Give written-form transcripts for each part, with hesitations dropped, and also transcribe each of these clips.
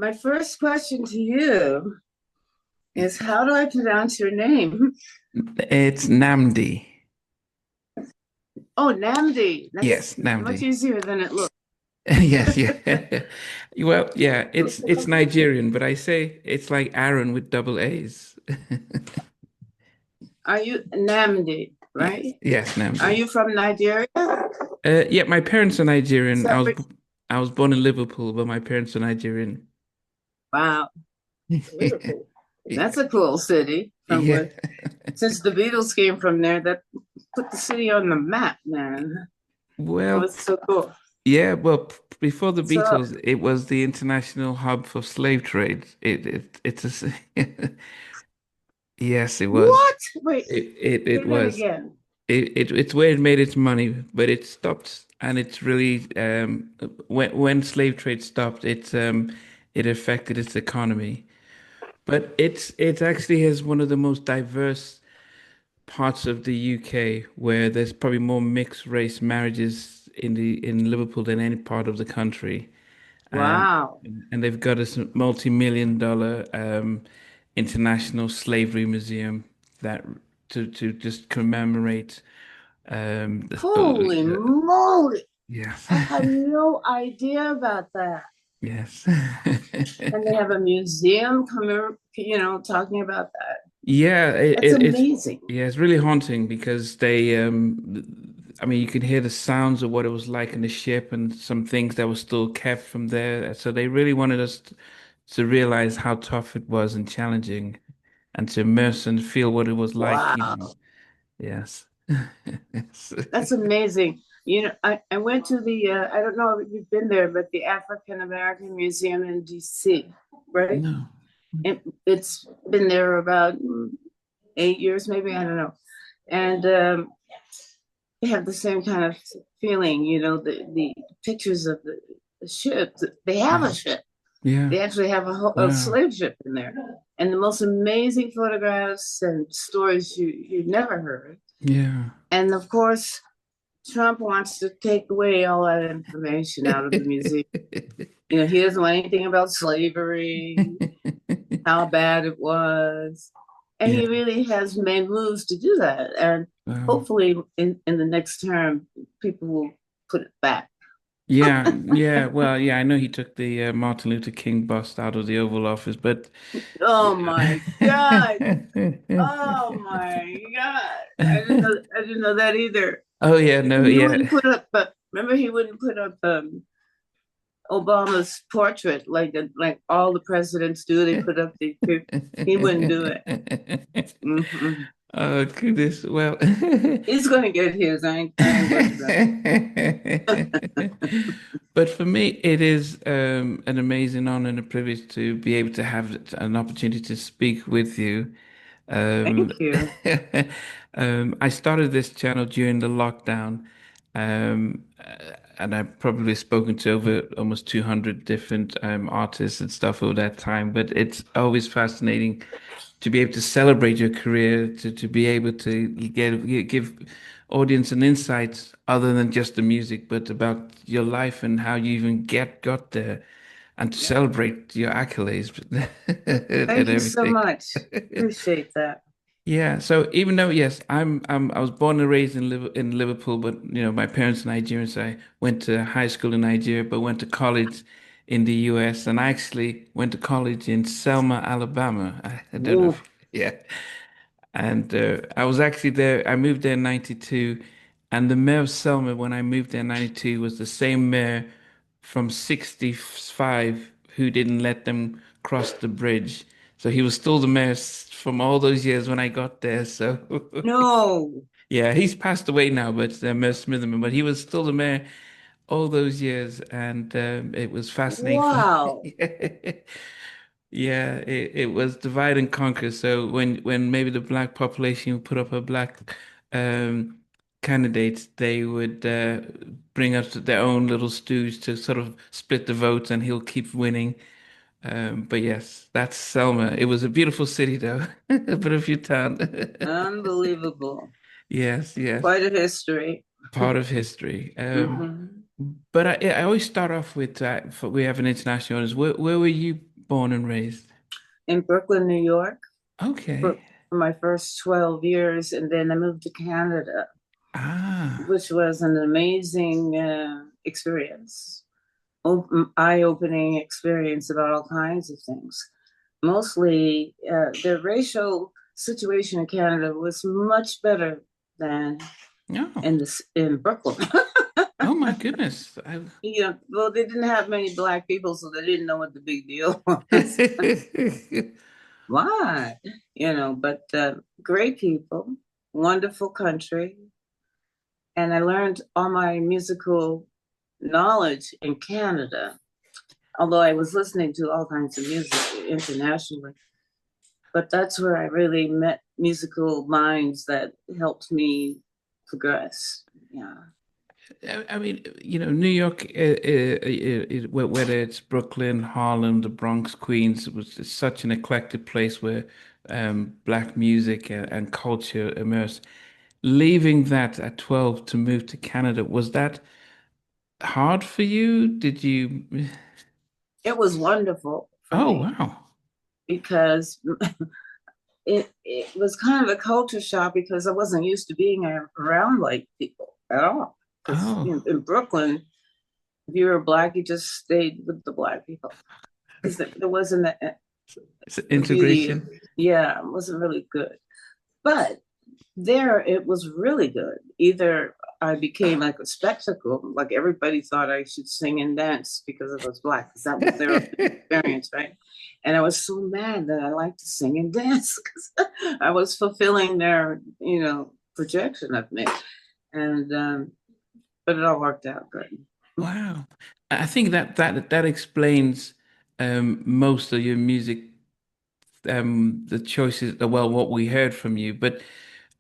My first question to you is how do I pronounce your name? It's Namdi. Oh, Namdi. That's Yes, much Namdi. easier than it looks. Yes, yeah. Well, yeah, it's Nigerian, but I say it's like Aaron with double A's. Are you Namdi, Yes, right? yes, Are Namdi. you from Nigeria? Yeah, my parents are Is Nigerian. that right? I was born in Liverpool, but my parents are Nigerian. Wow, Liverpool. That's a cool city from Yeah. what since the Beatles came from there, that put the city on the map, man. That Well, was so cool. yeah, well, before the So Beatles, it was the international hub for slave trade. Yes, it was. what? Wait, It say that was. again. It's where it made its money, but it stopped, and it's really when slave trade stopped, it affected its economy. But it actually has one of the most diverse parts of the UK where there's probably more mixed race marriages in Liverpool than any part of the country. Um, Wow. and they've got a multi-million dollar international slavery museum that to just commemorate Holy moly. yeah. I had no idea about that. Yes. And they have a museum coming, talking about that. Yeah, That's amazing. it's really haunting because I mean you can hear the sounds of what it was like in the ship and some things that were still kept from there. So they really wanted us to realize how tough it was and challenging and to immerse and feel what it was like, you know. Wow. Yes. Yes. That's amazing. I went to I don't know if you've been there, but the African American Museum in DC, right? No. It's been there about 8 years, maybe, I don't know. And they have the same kind of feeling, the pictures of the ship. They have a Mm. ship. Yeah. They actually have a Wow. slave ship in there, and the most amazing photographs and stories you never heard. Yeah. And of course, Trump wants to take away all that information out of the museum. He doesn't want anything about slavery, how bad it was, and Yeah. he really has made moves to do that. And Wow. hopefully, in the next term, people will put it back. Yeah, yeah. Well, yeah, I know he took the Martin Luther King bust out of the Oval Office, but Oh yeah. my God! Oh my God! I didn't know that either. Oh yeah, no, He yeah. wouldn't put up, but remember he wouldn't put up Obama's portrait like all the presidents do. They put up he wouldn't do it. Hmm. Oh goodness. Well, He's going to get his. I ain't worried about it. but for me, it is an amazing honor and a privilege to be able to have an opportunity to speak with you. Um, Thank you. I started this channel during the lockdown, and I've probably spoken to over almost 200 different artists and stuff over that time. But it's always fascinating to be able to celebrate your career, to be able to give audience an insight other than just the music, but about your life and how you even got there, and to celebrate your accolades and Thank you so everything. much. Appreciate that. Yeah, so even though yes, I was born and raised in Liverpool, but you know my parents are Nigerian, so I went to high school in Nigeria, but went to college in the US, and I actually went to college in Selma, Alabama. I don't know Ooh, if yeah, and I was actually there. I moved there in '92, and the mayor of Selma when I moved there in '92 was the same mayor from '65 who didn't let them cross the bridge. So he was still the mayor from all those years when I got there. So no. yeah, he's passed away now, but Mayor Smitherman, but he was still the mayor all those years, and it was fascinating for Wow. yeah, it was divide and conquer. So when maybe the black population would put up a black um, candidate, they would bring up their own little stews to sort of split the votes, and he'll keep winning. But yes, that's Selma. It was a beautiful city, though, but a few town. Unbelievable. Yes, yes, Quite a history. part of history. Hmm. But I always start off with we have an international audience. Where were you? born and raised? in Brooklyn, New York, for, Okay. for my first 12 years. And then I moved to Canada, Ah, which was an amazing experience, eye-opening experience about all kinds of things. Mostly, the racial situation in Canada was much better than no. in Brooklyn. Oh my goodness. Well, they didn't have many black people, so they didn't know what the big deal was. Why? But great people, wonderful country, and I learned all my musical knowledge in Canada. Although I was listening to all kinds of music internationally, but that's where I really met musical minds that helped me progress. Yeah. I mean, New York, whether it's Brooklyn, Harlem, the Bronx, Queens, it was just such an eclectic place where black music and culture immersed. Leaving that at 12 to move to Canada, was that hard for you? Did you? It was wonderful for Oh, me wow. because it was kind of a culture shock because I wasn't used to being around white people at all. Because Oh, in Brooklyn, if you were black, you just stayed with the black people because there wasn't it's really, integration. yeah, it wasn't really good. But there, it was really good. Either I became like a spectacle, like everybody thought I should sing and dance because I was black, because that was their experience, right? And I was so mad that I liked to sing and dance because I was fulfilling their, projection of me. And but it all worked out good. Wow. I think that explains most of your music, the choices, well, what we heard from you. But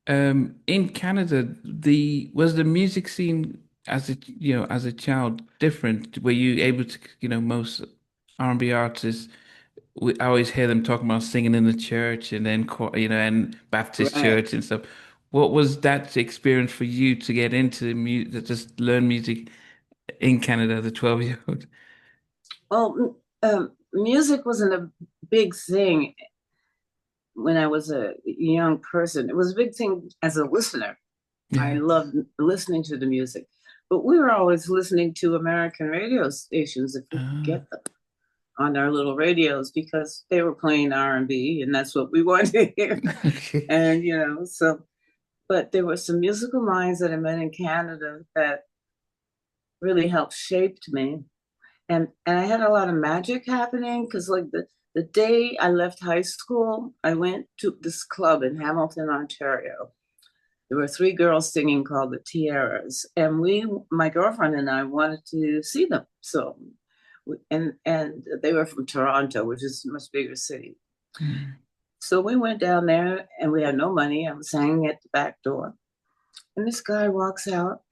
in Canada, the was the music scene as a child different? Were you able to, most R&B artists, I always hear them talking about singing in the church and then, and Baptist Right. church and stuff. What was that experience for you to get into music, just learn music in Canada, the 12-year-old? Well, music wasn't a big thing when I was a young person. It was a big thing as a listener. I Yeah. loved listening to the music, but we were always listening to American radio stations if we could Uh, get them on our little radios because they were playing R&B and that's what we wanted to hear. okay. And but there were some musical minds that I met in Canada that really helped shaped me. And I had a lot of magic happening because like the day I left high school, I went to this club in Hamilton, Ontario. There were three girls singing called the Tiaras, and my girlfriend and I, wanted to see them. So, and they were from Toronto, which is a much bigger city. Mm. So we went down there, and we had no money. I was hanging at the back door, and this guy walks out,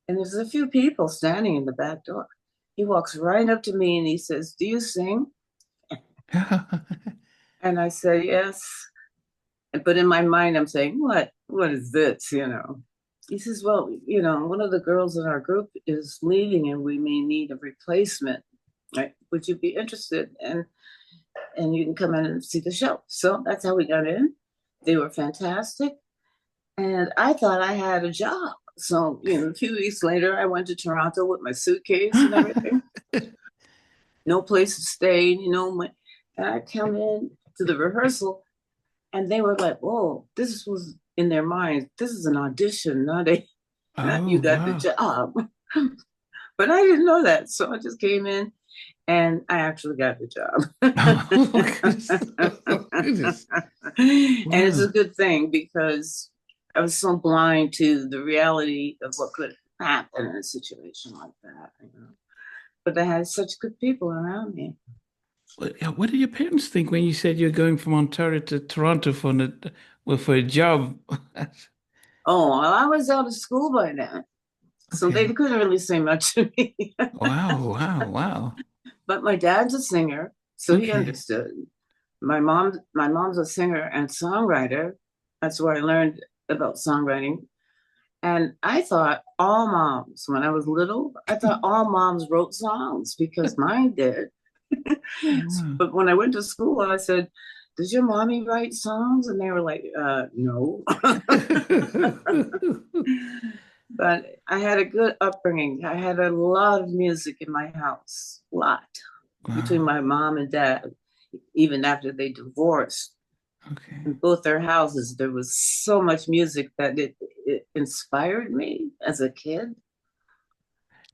and there's a few people standing in the back door. He walks right up to me and he says, "Do you sing?" And I said, "Yes." But in my mind, I'm saying, "What? What is this?" He says, "Well, one of the girls in our group is leaving and we may need a replacement. Right? Would you be interested?" And you can come in and see the show. So that's how we got in. They were fantastic. And I thought I had a job. So, a few weeks later, I went to Toronto with my suitcase and everything. No place to stay, and I come in to the rehearsal and they were like, "Whoa, this was in their minds. This is an audition, not you Oh, got the wow. job." But I didn't know that. So I just came in and I actually got the job. Oh, goodness. Oh, goodness. And it's a Wow. good thing because I was so blind to the reality of what could happen in a situation like that. But I had such good people around me. What did your parents think when you said you're going from Ontario to Toronto for a job? Oh, well, I was out of school by then. So they Okay. couldn't really say much to me. Wow, wow, wow. But my dad's a singer, so he Okay. understood. My mom's a singer and songwriter. That's where I learned about songwriting. And I thought all moms, when I was little, I thought all moms wrote songs because mine did. Wow. But when I went to school, I said, "Does your mommy write songs?" And they were like, "No." But I had a good upbringing. I had a lot of music in my house, a lot, between Wow. my mom and dad, even after they divorced. Okay. In both their houses, there was so much music that it inspired me as a kid,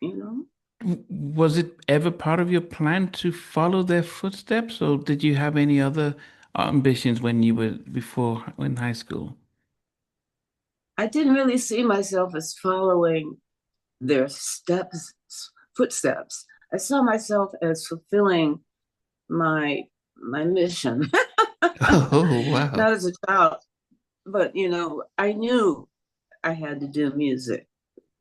you know? Was it ever part of your plan to follow their footsteps, or did you have any other ambitions when you were before in high school? I didn't really see myself as following their steps, footsteps. I saw myself as fulfilling my my mission. Oh, wow. Not as a child, but I knew I had to do music.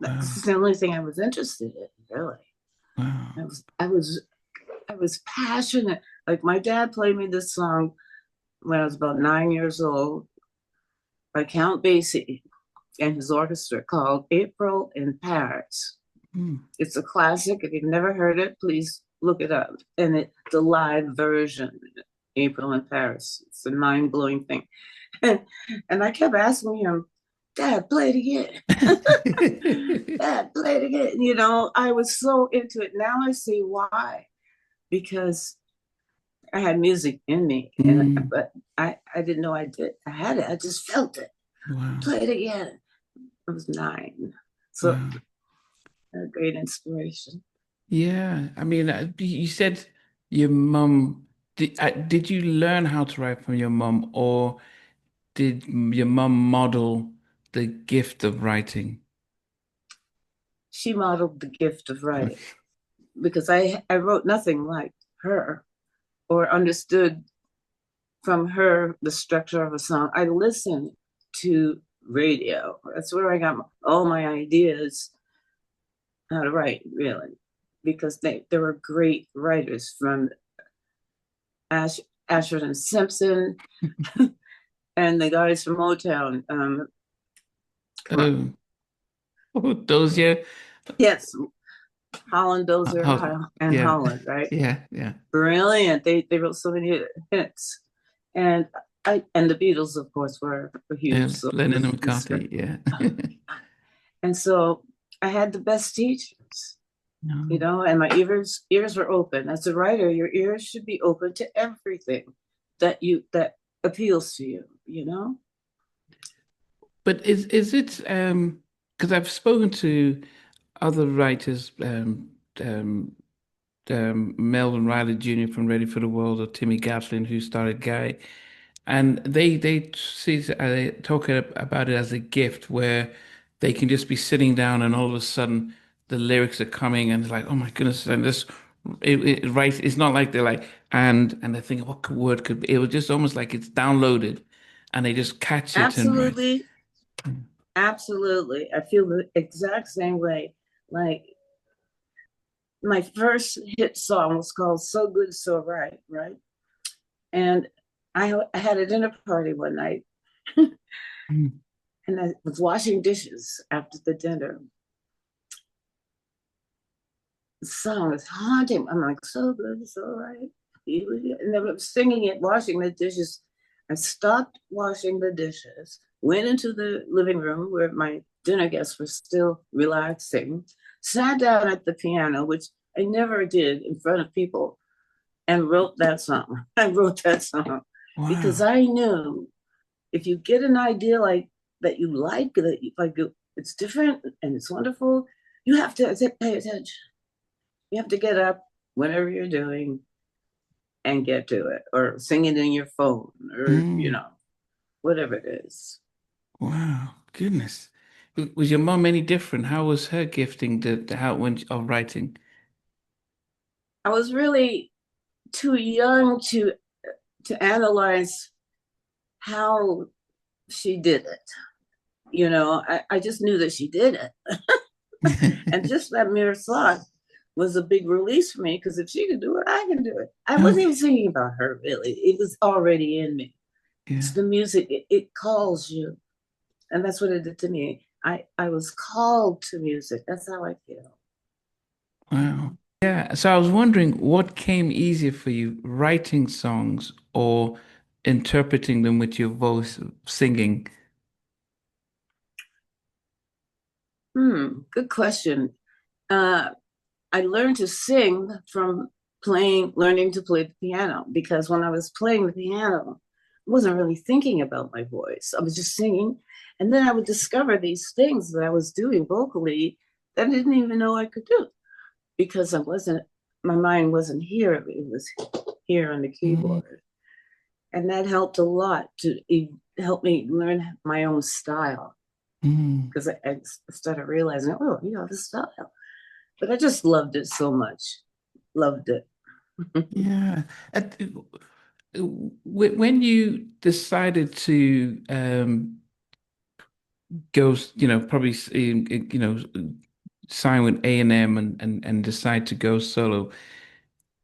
Wow. That's the only thing I was interested in, really. I Wow. was I was I was passionate. Like my dad played me this song when I was about 9 years old by Count Basie and his orchestra called April in Paris. Hmm. It's a classic. If you've never heard it, please look it up. And it's a live version, April in Paris. It's a mind blowing thing. And I kept asking him, "Dad, play it again." "Dad, play it again." I was so into it. Now I see why. Because I had music in me, Mm. but I didn't know I did. I had it. I just felt it. Wow. Play it again. I was 9. So Wow. a great inspiration. Yeah. I mean, you said your mum, did you learn how to write from your mum, or did your mum model the gift of writing? She modeled the gift of Okay. writing because I wrote nothing like her or understood from her the structure of a song. I listened to radio. That's where I got all my ideas how to write, really, because there were great writers from Ash, Ashford and Simpson and the guys from Motown. Come on. Oh, oh, those, yeah. Yes, Holland Oh, Dozier and yeah. Holland, right? Yeah. Yeah. Brilliant. They wrote so many hits. And the Beatles, of course, were huge. Yeah. So Lennon and this, McCarthy. Yeah. and so I had the best teachers, No. and my ears were open. As a writer, your ears should be open to everything that appeals to you. But is it because I've spoken to other writers, Melvin Riley Jr. from Ready for the World, or Timmy Gatlin, who started Guy, and they see they talk about it as a gift where they can just be sitting down and all of a sudden the lyrics are coming and it's like, oh my goodness, and this right, it's not like they're like and they're thinking what word could be. It was just almost like it's downloaded and they just catch it and write. Absolutely, absolutely. I feel the exact same way. Like my first hit song was called "So Good, So Right," right? And I had a dinner party one night, Mm. and I was washing dishes after the dinner. The song is haunting. I'm like, "So good, so right." And I was singing it, washing the dishes. I stopped washing the dishes, went into the living room where my dinner guests were still relaxing, sat down at the piano, which I never did in front of people, and wrote that song. I wrote that song because Wow. I knew if you get an idea like that you that you, like it's different and it's wonderful, you have to pay attention. You have to get up whenever you're doing and get to it, or sing it in your phone, or Mm. whatever it is. Wow. Goodness. Was your mom any different? How was her gifting the how when of writing? I was really too young to analyze how she did it. I just knew that she did it. And just that mere thought was a big release for me because if she could do it, I can do it. I wasn't Okay. even thinking about her really. It was already in me. It's Yeah. the music, it calls you. And that's what it did to me. I was called to music. That's how I feel. Wow. Yeah. So I was wondering what came easier for you, writing songs or interpreting them with your voice, singing? Good question. Uh, I learned to sing from learning to play the piano, because when I was playing the piano, I wasn't really thinking about my voice. I was just singing. And then I would discover these things that I was doing vocally that I didn't even know I could do, because my mind wasn't here. It was here on the Mm, keyboard. And that helped a lot to help me learn my own style, mm. because I started realizing, oh, the style. But I just loved it so much. Loved it. Yeah. When you decided to go, probably sign with A&M and decide to go solo,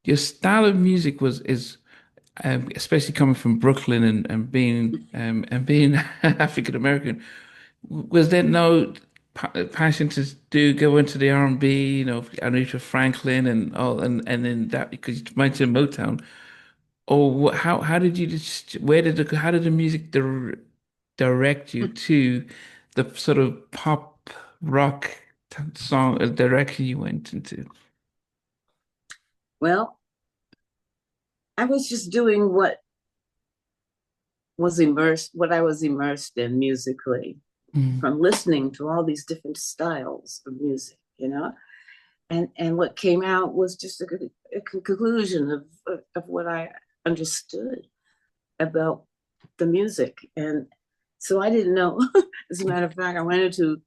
your style of music was especially coming from Brooklyn and being African American. Was there no passion to do go into the R&B, Aretha Franklin and all, and then that because you mentioned Motown, or how did you just how did the music direct you to the sort of pop rock song direction you went into? Well, I was just doing what I was immersed in musically, Mm, from listening to all these different styles of music, and what came out was just a conclusion of what I understood about the music. And so I didn't know. As a matter of fact, I went into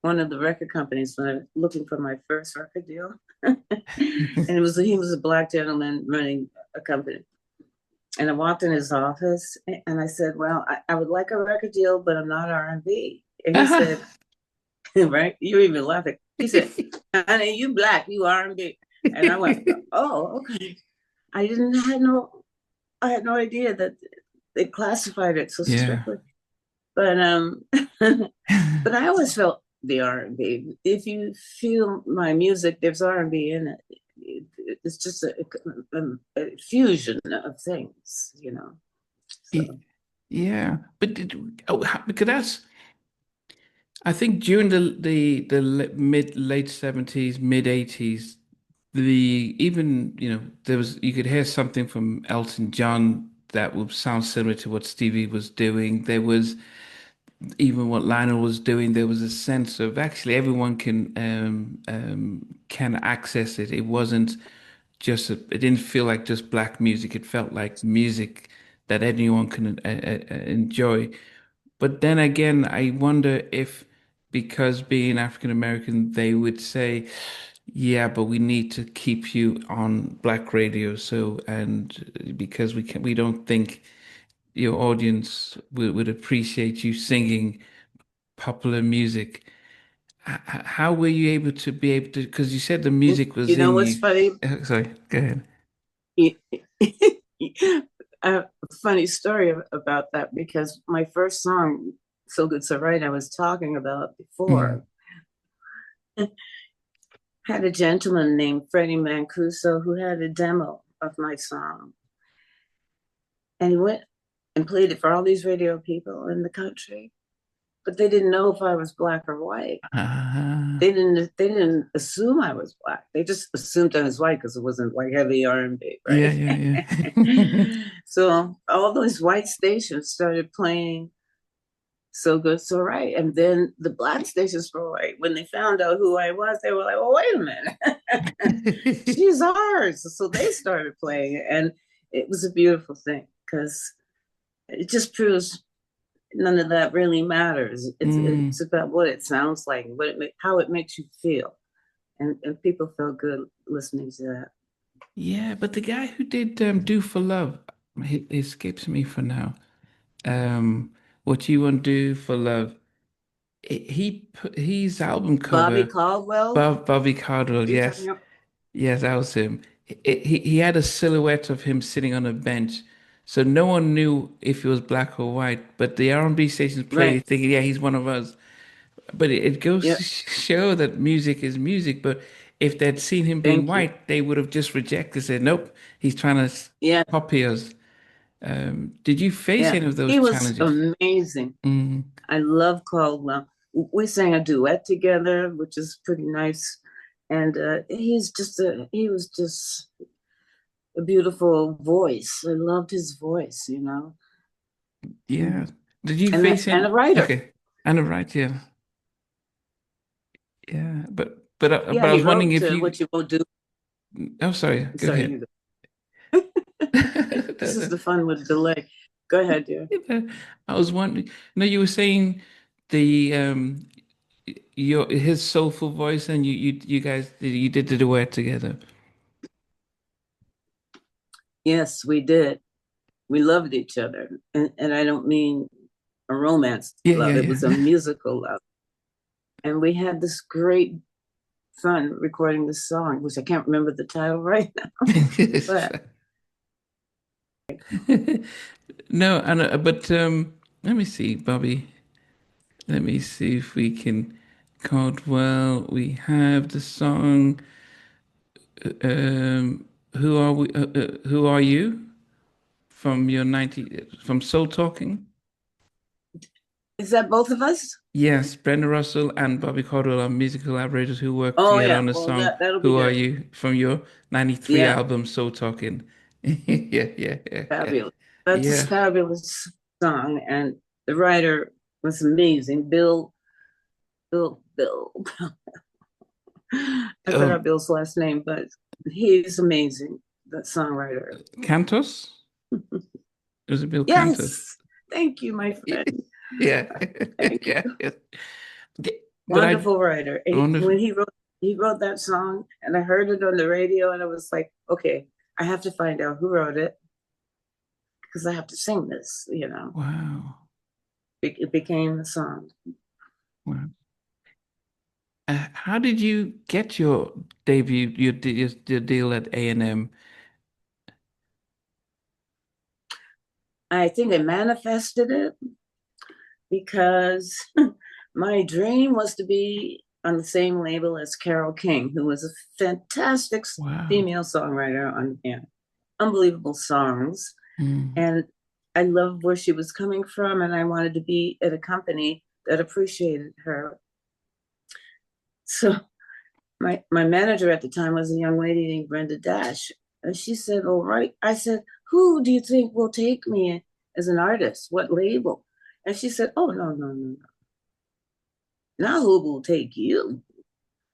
one of the record companies when I was looking for my first record deal. And he was a black gentleman running a company. And I walked in his office and I said, well, I would like a record deal, but I'm not R&B. And he said, right? You're even laughing. He said, honey, you black, you R&B. And I went, oh, okay. I didn't had no I had no idea that they classified it so Yeah. strictly. But but I always felt the R&B. If you feel my music, there's R&B in it. It's just a fusion of things. So Yeah, but because I think during the mid late 70s, mid 80s, even there was you could hear something from Elton John that would sound similar to what Stevie was doing. There was even what Lionel was doing. There was a sense of actually everyone can access it. It wasn't it didn't feel like just black music. It felt like music that anyone can enjoy. But then again, I wonder if because being African American, they would say, yeah, but we need to keep you on black radio. So, and because we don't think your audience would appreciate you singing popular music. How were you able to be able to, because you said the music was you know in what's you. funny? Sorry, go ahead. A funny story about that, because my first song, So Good So Right, I was talking about Mm. before, had a gentleman named Freddie Mancuso who had a demo of my song. And he went and played it for all these radio people in the country, but they didn't know if I was black or white. Ah, They didn't assume I was black. They just assumed I was white because it wasn't like heavy R&B, yeah, right? yeah, yeah. So all those white stations started playing So Good So Right, and then the black stations were like, when they found out who I was, they were like, "Oh, wait a minute, she's ours." So they started playing it, and it was a beautiful thing, because it just proves none of that really matters. It's Mm. about what it sounds like, how it makes you feel, and people feel good listening to that. Yeah, but the guy who did Do for Love, he escapes me for now. What You Want to Do for Love. He put his album Bobby cover, Caldwell, Bobby Caldwell, you're talking yes. about? Yes, that was him. He had a silhouette of him sitting on a bench, so no one knew if he was black or white. But the R&B stations play Right. thinking, yeah, he's one of us. But it goes Yeah. to show that music is music. But if they'd seen him being Thank you. white, they would have just rejected, said, nope, he's trying to Yeah, copy us. Did you face yeah. any of those He was challenges? amazing. Mm, I love Caldwell. We sang a duet together, which is pretty nice. And he was just a beautiful voice. I loved his voice, you know. yeah. Mhm. Did you And face and a any? writer. Okay, and right, yeah, yeah. But Yeah, I he was wondering wrote if you. What You Won't Do. Oh, sorry. Go Sorry, ahead. you this is the fun with delay. Go ahead, dear. I was wondering. No, you were saying the your his soulful voice, and you guys you did the duet together. Yes, we did. We loved each other. And I don't mean a romance Yeah, love, it yeah, was a musical love. And we had this great fun recording this song, which I can't remember the title right now. But yeah. No, and but let me see, Bobby. Let me see if we can. Caldwell, we have the song. Who are we? Who are you? From your 90, from Soul Talking. is that both of us? Yes, Brenda Russell and Bobby Caldwell are musical collaborators who worked Oh together yeah. on the Well song that'll be Who Are good. You from your 93 Yeah, album Soul Talking. Yeah, yeah, yeah, yeah. fabulous. That's a Yeah. fabulous song. And the writer was amazing. Bill. I forgot Um, Bill's last name, but he's amazing, that songwriter. Cantos? Was it Bill Cantos? Yes. Thank you, my friend. Yeah. Thank Yeah. you. Yeah. But I Wonderful writer. wonderful. When he wrote that song and I heard it on the radio and I was like, okay, I have to find out who wrote it because I have to sing this, you know. Wow. It became a song. Wow. How did you get your debut, your deal at A&M? I think I manifested it because my dream was to be on the same label as Carole King, who was a fantastic Wow. female songwriter on unbelievable songs. Mm. And I loved where she was coming from, and I wanted to be at a company that appreciated her. So my manager at the time was a young lady named Brenda Dash. And she said, all right. I said, who do you think will take me as an artist? What label? And she said, oh, no. Now who will take you?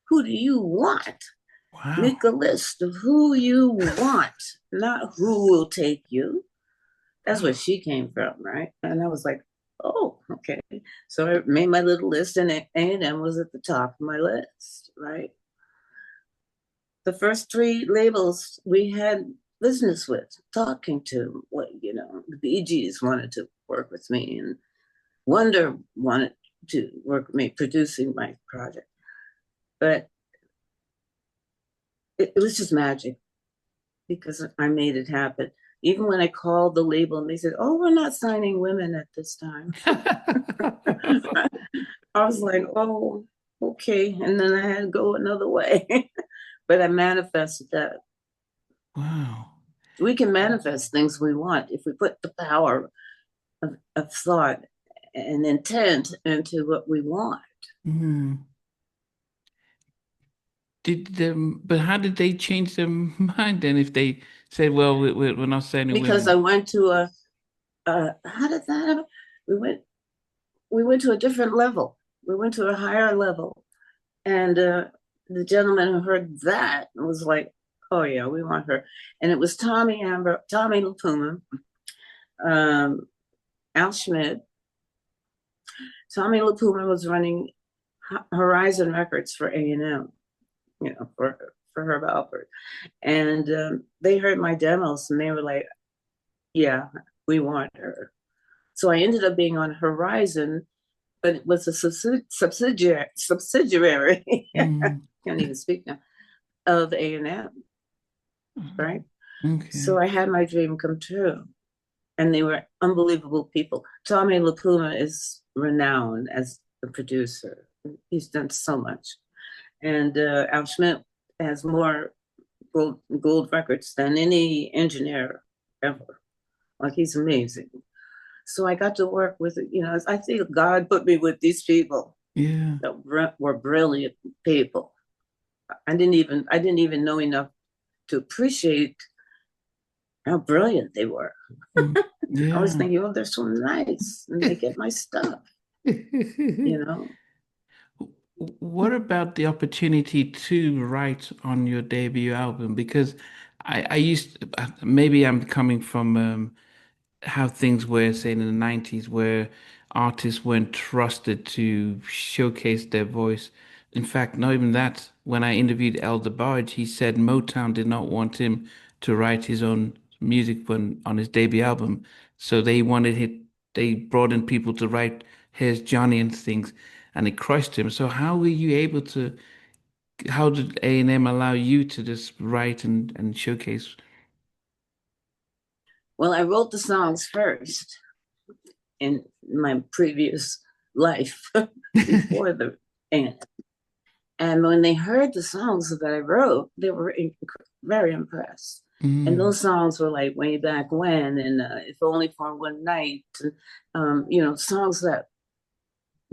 Who do you want? Wow. Make a list of who you want, not who will take you. That's where Wow. she came from, right? And I was like, oh, okay. So I made my little list, and A&M was at the top of my list, right? The first three labels we had business with, talking to, what the Bee Gees wanted to work with me, and Wonder wanted to work with me producing my project. But it was just magic because I made it happen. Even when I called the label and they said, oh, we're not signing women at this time. I was like, oh, okay. And then I had to go another way. But I manifested that. Wow. We can manifest things we want if we put the power of thought and intent into what we want. Mm. But how did they change their mind then if they said, well, we're not sending Because I women? went to how did that happen? We went, we went to a different level. We went to a higher level. And the gentleman who heard that was like, oh, yeah, we want her. And it was Tommy LaPuma, um, Al Schmidt. Tommy LaPuma was running Horizon Records for A&M, for Herb Alpert. And they heard my demos and they were like, yeah, we want her. So I ended up being on Horizon, but it was a subsidiary, Mm. can't even speak now, of A&M, right? Okay. So I had my dream come true. And they were unbelievable people. Tommy LaPuma is renowned as a producer. He's done so much. And Al Schmidt has more gold records than any engineer ever. Like he's amazing. So I got to work with, I think God put me with these people Yeah. that were brilliant people. I didn't even know enough to appreciate how brilliant they were. Mm. I was Yeah. thinking, oh, they're so nice and they get my stuff, you know. What about the opportunity to write on your debut album? Because I used maybe I'm coming from how things were, say, in the 90s, where artists weren't trusted to showcase their voice. In fact, not even that. When I interviewed Elder Barge, he said Motown did not want him to write his own music on his debut album. So they brought in people to write Here's Johnny and things, and it crushed him. So how were you able to, how did A&M allow you to just write and showcase? Well, I wrote the songs first in my previous life before the end. And when they heard the songs that I wrote, they were very impressed. And Mm, those songs were like Way Back When and If Only for One Night, and, songs that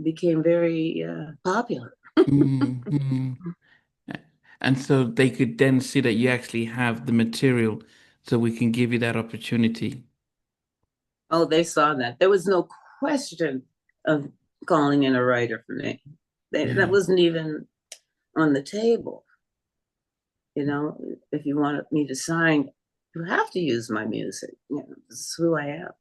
became very popular. mm, mm. And so they could then see that you actually have the material, so we can give you that opportunity. Oh, they saw that. There was no question of calling in a writer for me. That Yeah, wasn't even on the table. If you wanted me to sign, you have to use my music. This is who I am.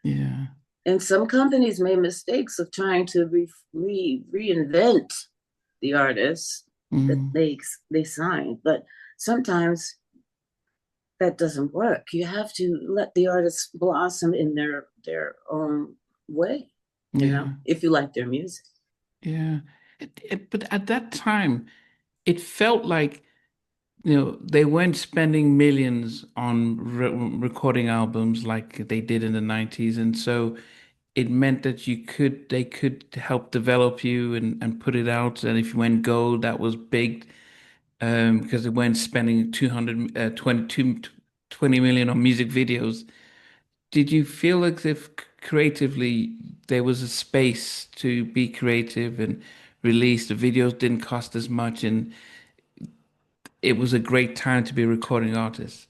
yeah, And some companies made mistakes of trying to reinvent the artists that mm, they signed, but sometimes that doesn't work. You have to let the artists blossom in their own way. yeah, If you like their music. yeah. But at that time, it felt like, they weren't spending millions on recording albums like they did in the 90s. And so it meant that they could help develop you and put it out. And if you went gold, that was big. Because they weren't spending 20 million on music videos. Did you feel like if creatively there was a space to be creative and release? The videos didn't cost as much, and it was a great time to be a recording artist.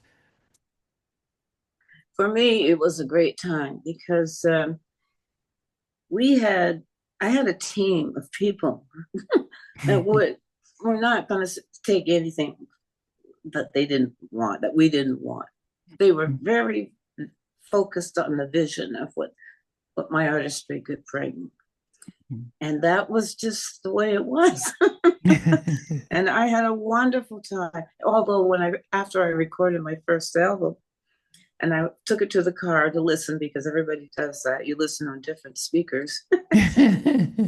For me, it was a great time because we had I had a team of people that were not going to take anything that they didn't want, that we didn't want. They were very focused on the vision of what my artistry could bring. And that was just the way it was. And I had a wonderful time. Although after I recorded my first album, and I took it to the car to listen because everybody does that. You listen on different speakers.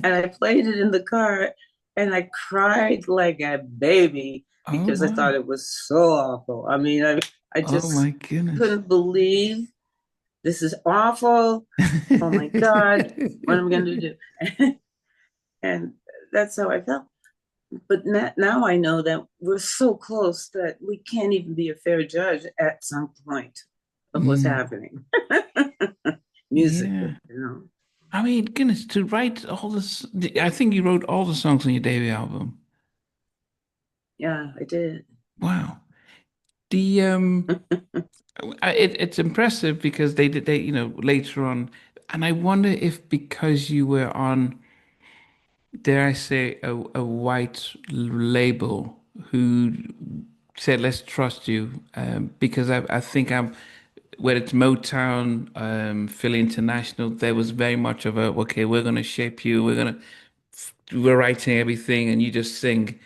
And I played it in the car and I cried like a baby Oh because I thought wow. it was so awful. I mean, I Oh just my goodness. couldn't believe this is awful. Oh my God, what am I going to do? And that's how I felt. But now I know that we're so close that we can't even be a fair judge at some point of what's Mm, happening musically, yeah. you know. I mean, goodness, to write all this, I think you wrote all the songs on your debut album. Yeah, I did. Wow. The it's impressive because they later on, and I wonder if because you were on, dare I say, a white label who said, let's trust you, because I think whether it's Motown, Philly International, there was very much of a, okay, we're going to shape you, we're writing everything and you just sing.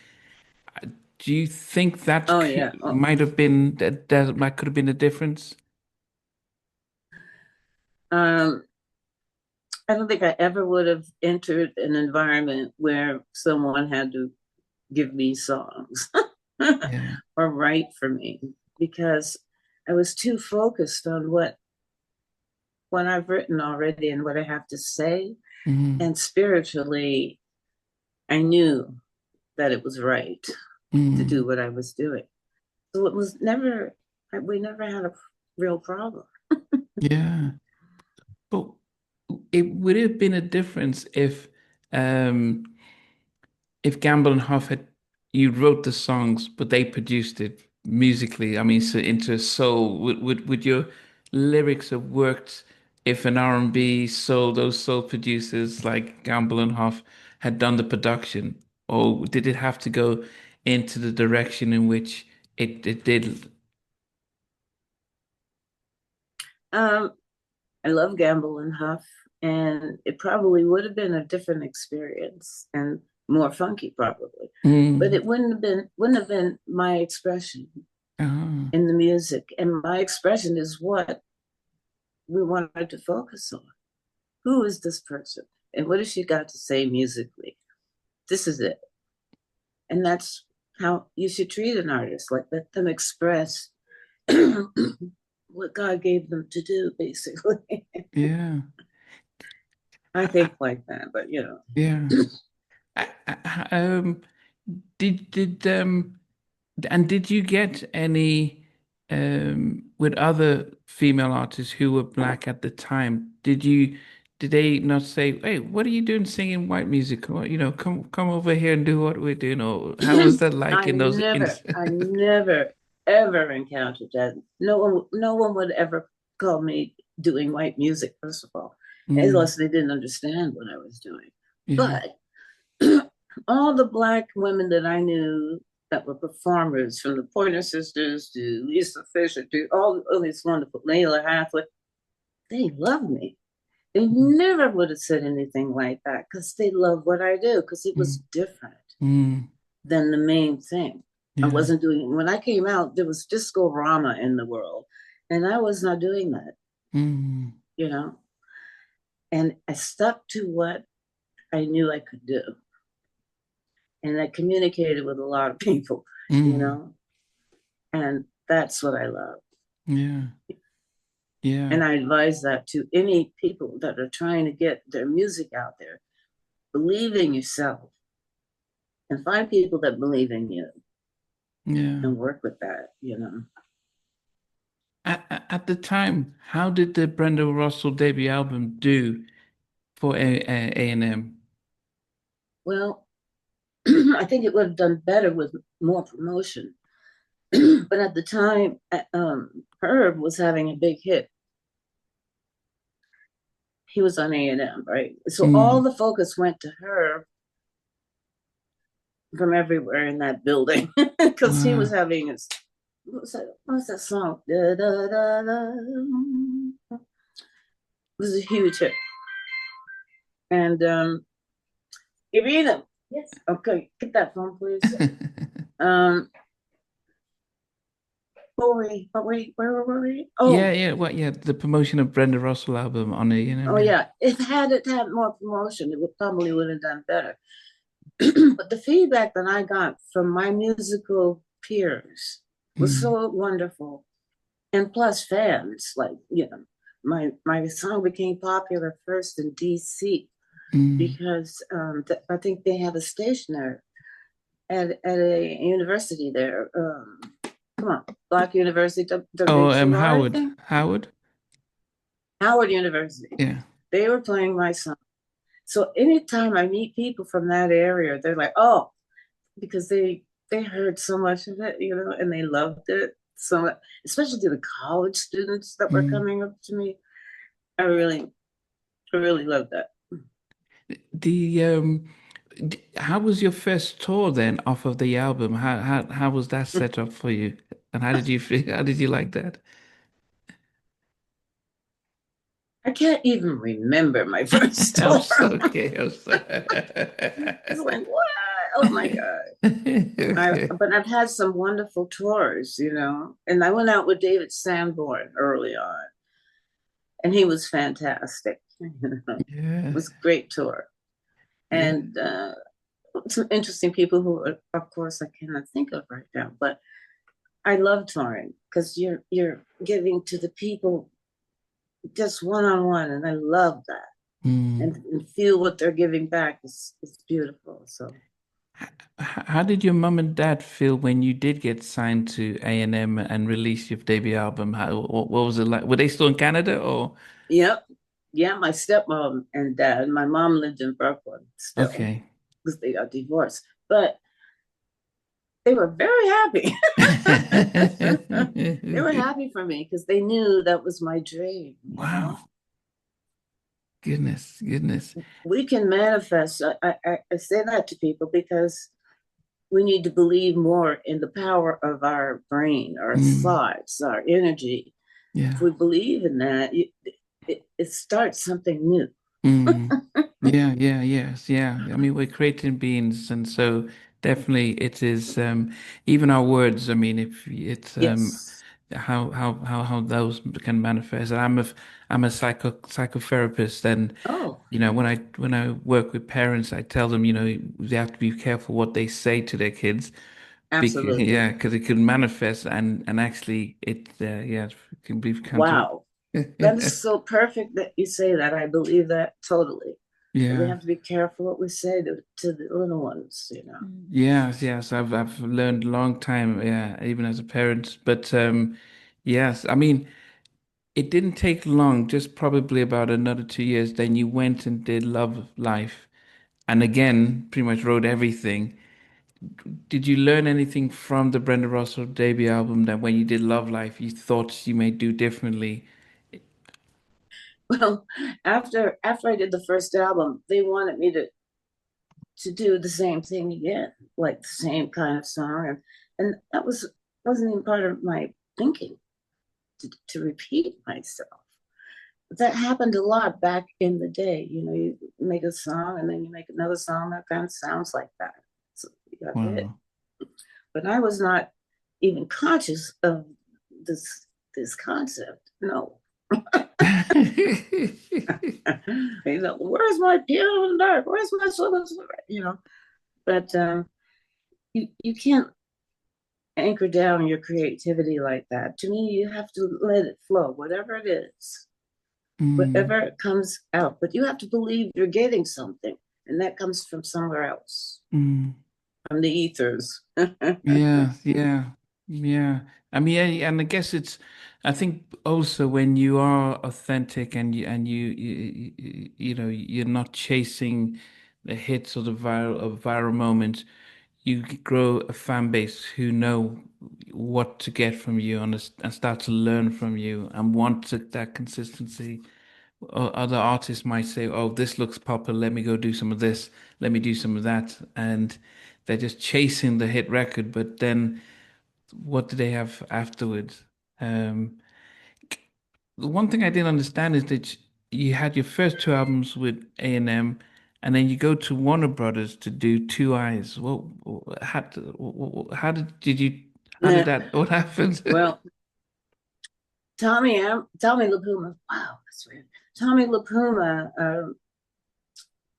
Do you think that Oh yeah. Oh, might have been that might could have been the difference? um, I don't think I ever would have entered an environment where someone had to give me songs Yeah. or write for me because I was too focused on what I've written already and what I have to say. Mm, And spiritually, I knew that it was right. to do Mm. what I was doing. So it was never, we never had a real problem. Yeah. But it would have been a difference um if Gamble and Huff had you wrote the songs, but they produced it musically. I mean, so into soul. Would your lyrics have worked if an R&B soul, those soul producers like Gamble and Huff had done the production, or did it have to go into the direction in which it did? Um, I love Gamble and Huff, and it probably would have been a different experience and more funky, probably. But Mm. it wouldn't have been my expression Ah. in the music, and my expression is what we wanted to focus on. Who is this person, and what has she got to say musically? This is it, and that's how you should treat an artist. Like let them express what God gave them to do, basically. Yeah. I think like that, but Yeah. Um, did and did you get any with other female artists who were black at the time? Did they not say, "Hey, what are you doing singing white music? Or, come over here and do what we're doing"? Or how was that like I in those never, ins I never, ever encountered that. No one would ever call me doing white music, first of all, Mm, unless they didn't understand what I was doing. yeah. But all the black women that I knew that were performers, from the Pointer Sisters to Lisa Fisher to all these wonderful Layla Hathaway, they loved me. They never would have said anything like that because they loved what I do because it was Mm, different mm, than the main thing. I yeah. wasn't doing, when I came out, there was disco rama in the world, and I was not doing that, Mm, you know. And I stuck to what I knew I could do, and I communicated with a lot of people, you mm, know, and that's what I love. yeah. Yeah. And I advise that to any people that are trying to get their music out there. Believe in yourself and find people that believe in you Yeah. and work with that. At the time, how did the Brenda Russell debut album do for A&M? Well, I think it would have done better with more promotion. But at the time, Herb was having a big hit. He was on A&M, right? So all Mm, the focus went to Herb from everywhere in that building because he was wow. having his, what's that song? Da, da, da, da. It was a huge hit. And Irina, yes, okay, get that phone, please. Um, where were we? Yeah, Oh, yeah, yeah, the promotion of Brenda Russell album on A&M, oh yeah. yeah. If it had more promotion, it would have done better. But the feedback that I got from my musical peers was Mm, so wonderful. And plus fans, like, my song became popular first in DC mm. because I think they have a station there at a university there. Come on, Black University, Oh, WHUR, I Howard. think. Howard? Howard University. Yeah. They were playing my song. So anytime I meet people from that area, they're like, oh, because they heard so much of it, and they loved it so much, especially to the college students that were Mm. coming up to me. I really loved that. The how was your first tour then off of the album? How was that set up for you? And how did you feel? How did you like that? I can't even remember my first I'm tour. so okay. I'm so... It's like, what? Oh my God. Okay. But I've had some wonderful tours, and I went out with David Sanborn early on, and he was fantastic. It Yeah. was a great tour. Yeah. And some interesting people who, of course, I cannot think of right now, but I love touring because you're giving to the people just one on one, and I love that. Mm. And feel what they're giving back is beautiful. So How did your mum and dad feel when you did get signed to A&M and release your debut album? What was it like? Were they still in Canada or? Yep. Yeah, my stepmom and dad. My mom lived in Brooklyn still Okay. because they got divorced, but they were very happy. They were happy for me because they knew that was my dream, you know? Wow. Goodness, goodness. We can manifest. I say that to people because we need to believe more in the power of our brain, our Mm, thoughts, our energy. If yeah. we believe in that, it starts something new. Mm. Yeah, yeah, yes, yeah. I mean, we're creating beings, and so definitely it is even our words. I mean, if it's Yes. how those can manifest. I'm a psychotherapist, and Oh, when I work with parents, I tell them, they have to be careful what they say to their kids because absolutely. yeah, because it can manifest and actually yeah, it can be counter. Wow. That is so perfect that you say that. I believe that totally. We Yeah. have to be careful what we say to the little ones, you know. Yes, yes, I've learned a long time, yeah, even as a parent. But yes, I mean, it didn't take long, just probably about another 2 years. Then you went and did Love of Life, and again, pretty much wrote everything. Did you learn anything from the Brenda Russell debut album that when you did Love Life, you thought you may do differently? Well, after I did the first album, they wanted me to do the same thing again, like the same kind of song, and that wasn't even part of my thinking to repeat myself. But that happened a lot back in the day. You know, you make a song and then you make another song that kind of sounds like that. So you got a hit. Wow. But I was not even conscious of this concept. No. You know, where's my piano in the dark? Where's my solo? You know, but you can't anchor down your creativity like that. To me, you have to let it flow, whatever it is, Mm, whatever it comes out. But you have to believe you're getting something, and that comes from somewhere else, mm. from the ethers. Yeah, yeah, yeah. I mean, yeah, and I guess I think also when you are authentic and you're not chasing the hits or the viral moments, you grow a fan base who know what to get from you and start to learn from you and want that consistency. Other artists might say, "Oh, this looks popular. Let me go do some of this. Let me do some of that," and they're just chasing the hit record. But then, what do they have afterwards? Um, the one thing I didn't understand is that you had your first two albums with A&M, and then you go to Warner Brothers to do Two Eyes. Well, how did you? How did that? What happened? Well, Tommy LaPuma. Wow, that's weird. Tommy LaPuma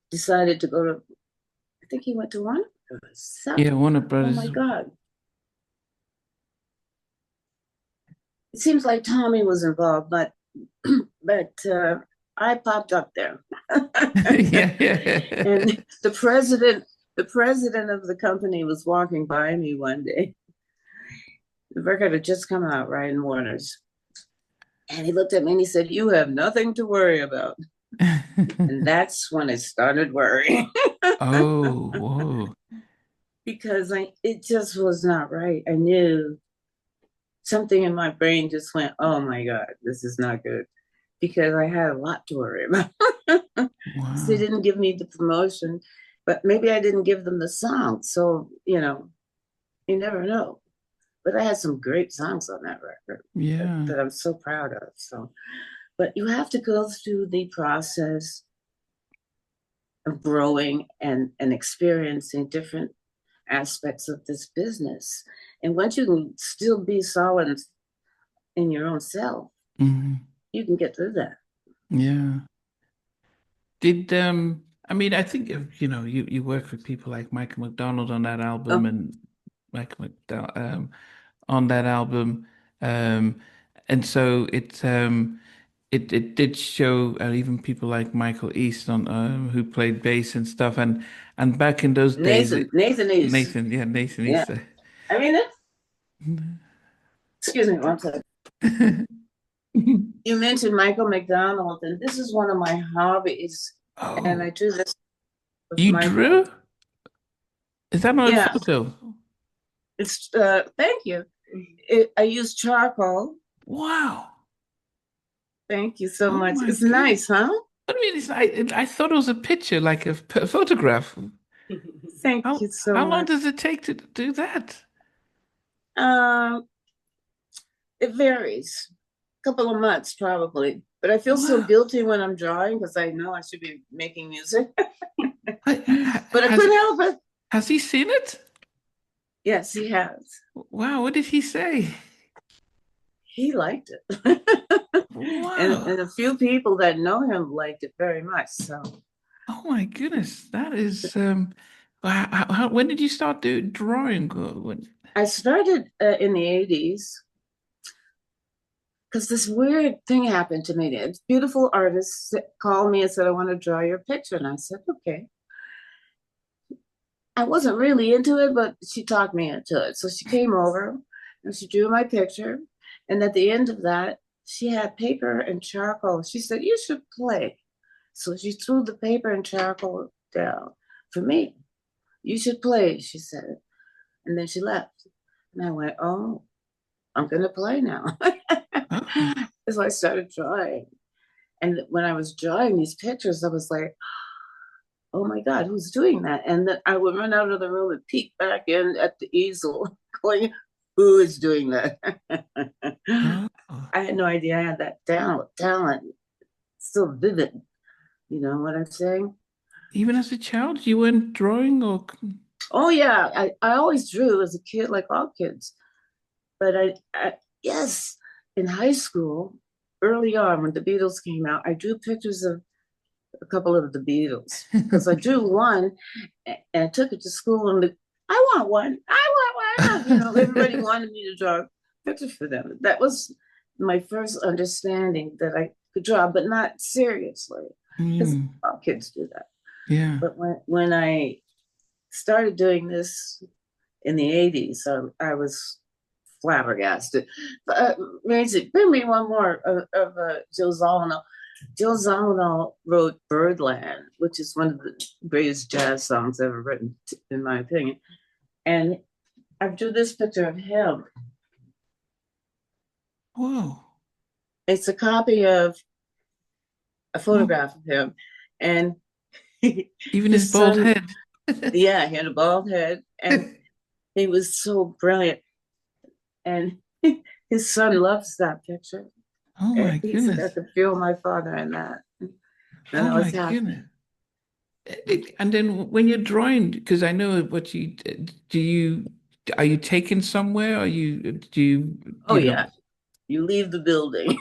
decided to go to. I think he went to one. Yeah, Warner Oh my Brothers. God! It seems like Tommy was involved, but I popped up there, Yeah, yeah. and the president of the company was walking by me one day. The record had just come out, right, in Warner's, and he looked at me and he said, "You have nothing to worry about." And that's when I started worrying Oh, whoa. because it just was not right. I knew something in my brain just went, "Oh my God, this is not good," because I had a lot to worry about. They Wow. didn't give me the promotion, but maybe I didn't give them the song. So, you know, you never know. But I had some great songs on that record Yeah. that I'm so proud of. So, but you have to go through the process of growing and experiencing different aspects of this business. And once you can still be solid in your own self, Hmm. you can get through that. Yeah. Did I mean I think you work with people like Michael McDonald on that album Oh, and Michael McDonald on that album. Um and so it's it did show even people like Michael East on who played bass and stuff, and back in those days, Nathan East. Nathan Yeah. East. I mean, excuse me one second. You mentioned Michael McDonald, and this is one of my hobbies. And I Oh, do this with you Michael. drew? Is that not a Yeah, photo? it's thank you. I use charcoal. Wow. Thank you so Oh much. my It's goodness. nice, huh? I mean, I thought it was a picture, like a photograph. Thank you so How long much. does it take to do that? Um, it varies. A couple of months probably. But I feel so Wow. guilty when I'm drawing because I know I should be making music. But I Has couldn't help it. has he seen it? Yes, he has. Wow, what did he say? He liked it. And Wow. a few people that know him liked it very much. So Oh my goodness. That is when did you start drawing? I started in the 80s because this weird thing happened to me. This beautiful artist called me and said, I want to draw your picture. And I said, okay. I wasn't really into it, but she talked me into it. So she came over and she drew my picture. And at the end of that, she had paper and charcoal. She said, you should play. So she threw the paper and charcoal down for me. You should play, she said. And then she left. And I went, oh, I'm going to play now. Oh, So I started drawing. And when I was drawing these pictures, I was like, oh my God, who's doing that? And then I would run out of the room and peek back in at the easel, going, who is doing that? oh. I had no idea I had that talent, so vivid. You know what I'm saying? Even as a child, you weren't drawing or Oh yeah, I always drew as a kid, like all kids. But yes, in high school, early on when the Beatles came out, I drew pictures of a couple of the Beatles because I drew one and took it to school and I want one, I want one. You know, everybody wanted me to draw pictures for them. That was my first understanding that I could draw, but not seriously, because Mm, all kids do that. yeah. But when I started doing this in the 80s, I was flabbergasted. Amazing. Bring me one more of Joe Zawinul. Joe Zawinul wrote Birdland, which is one of the greatest jazz songs ever written, in my opinion. And I drew this picture of him. Whoa. It's a copy of a Whoa. photograph of him. And Even his his bald son, head. yeah, he had a bald head and he was so brilliant. And his son loves that picture. Oh And my he said, I goodness. could feel my father in that. And Oh I my was goodness. happy. And then when you're drawing, because I know what you do, are you taken somewhere? Are you do Oh, you know? yeah. You leave the building,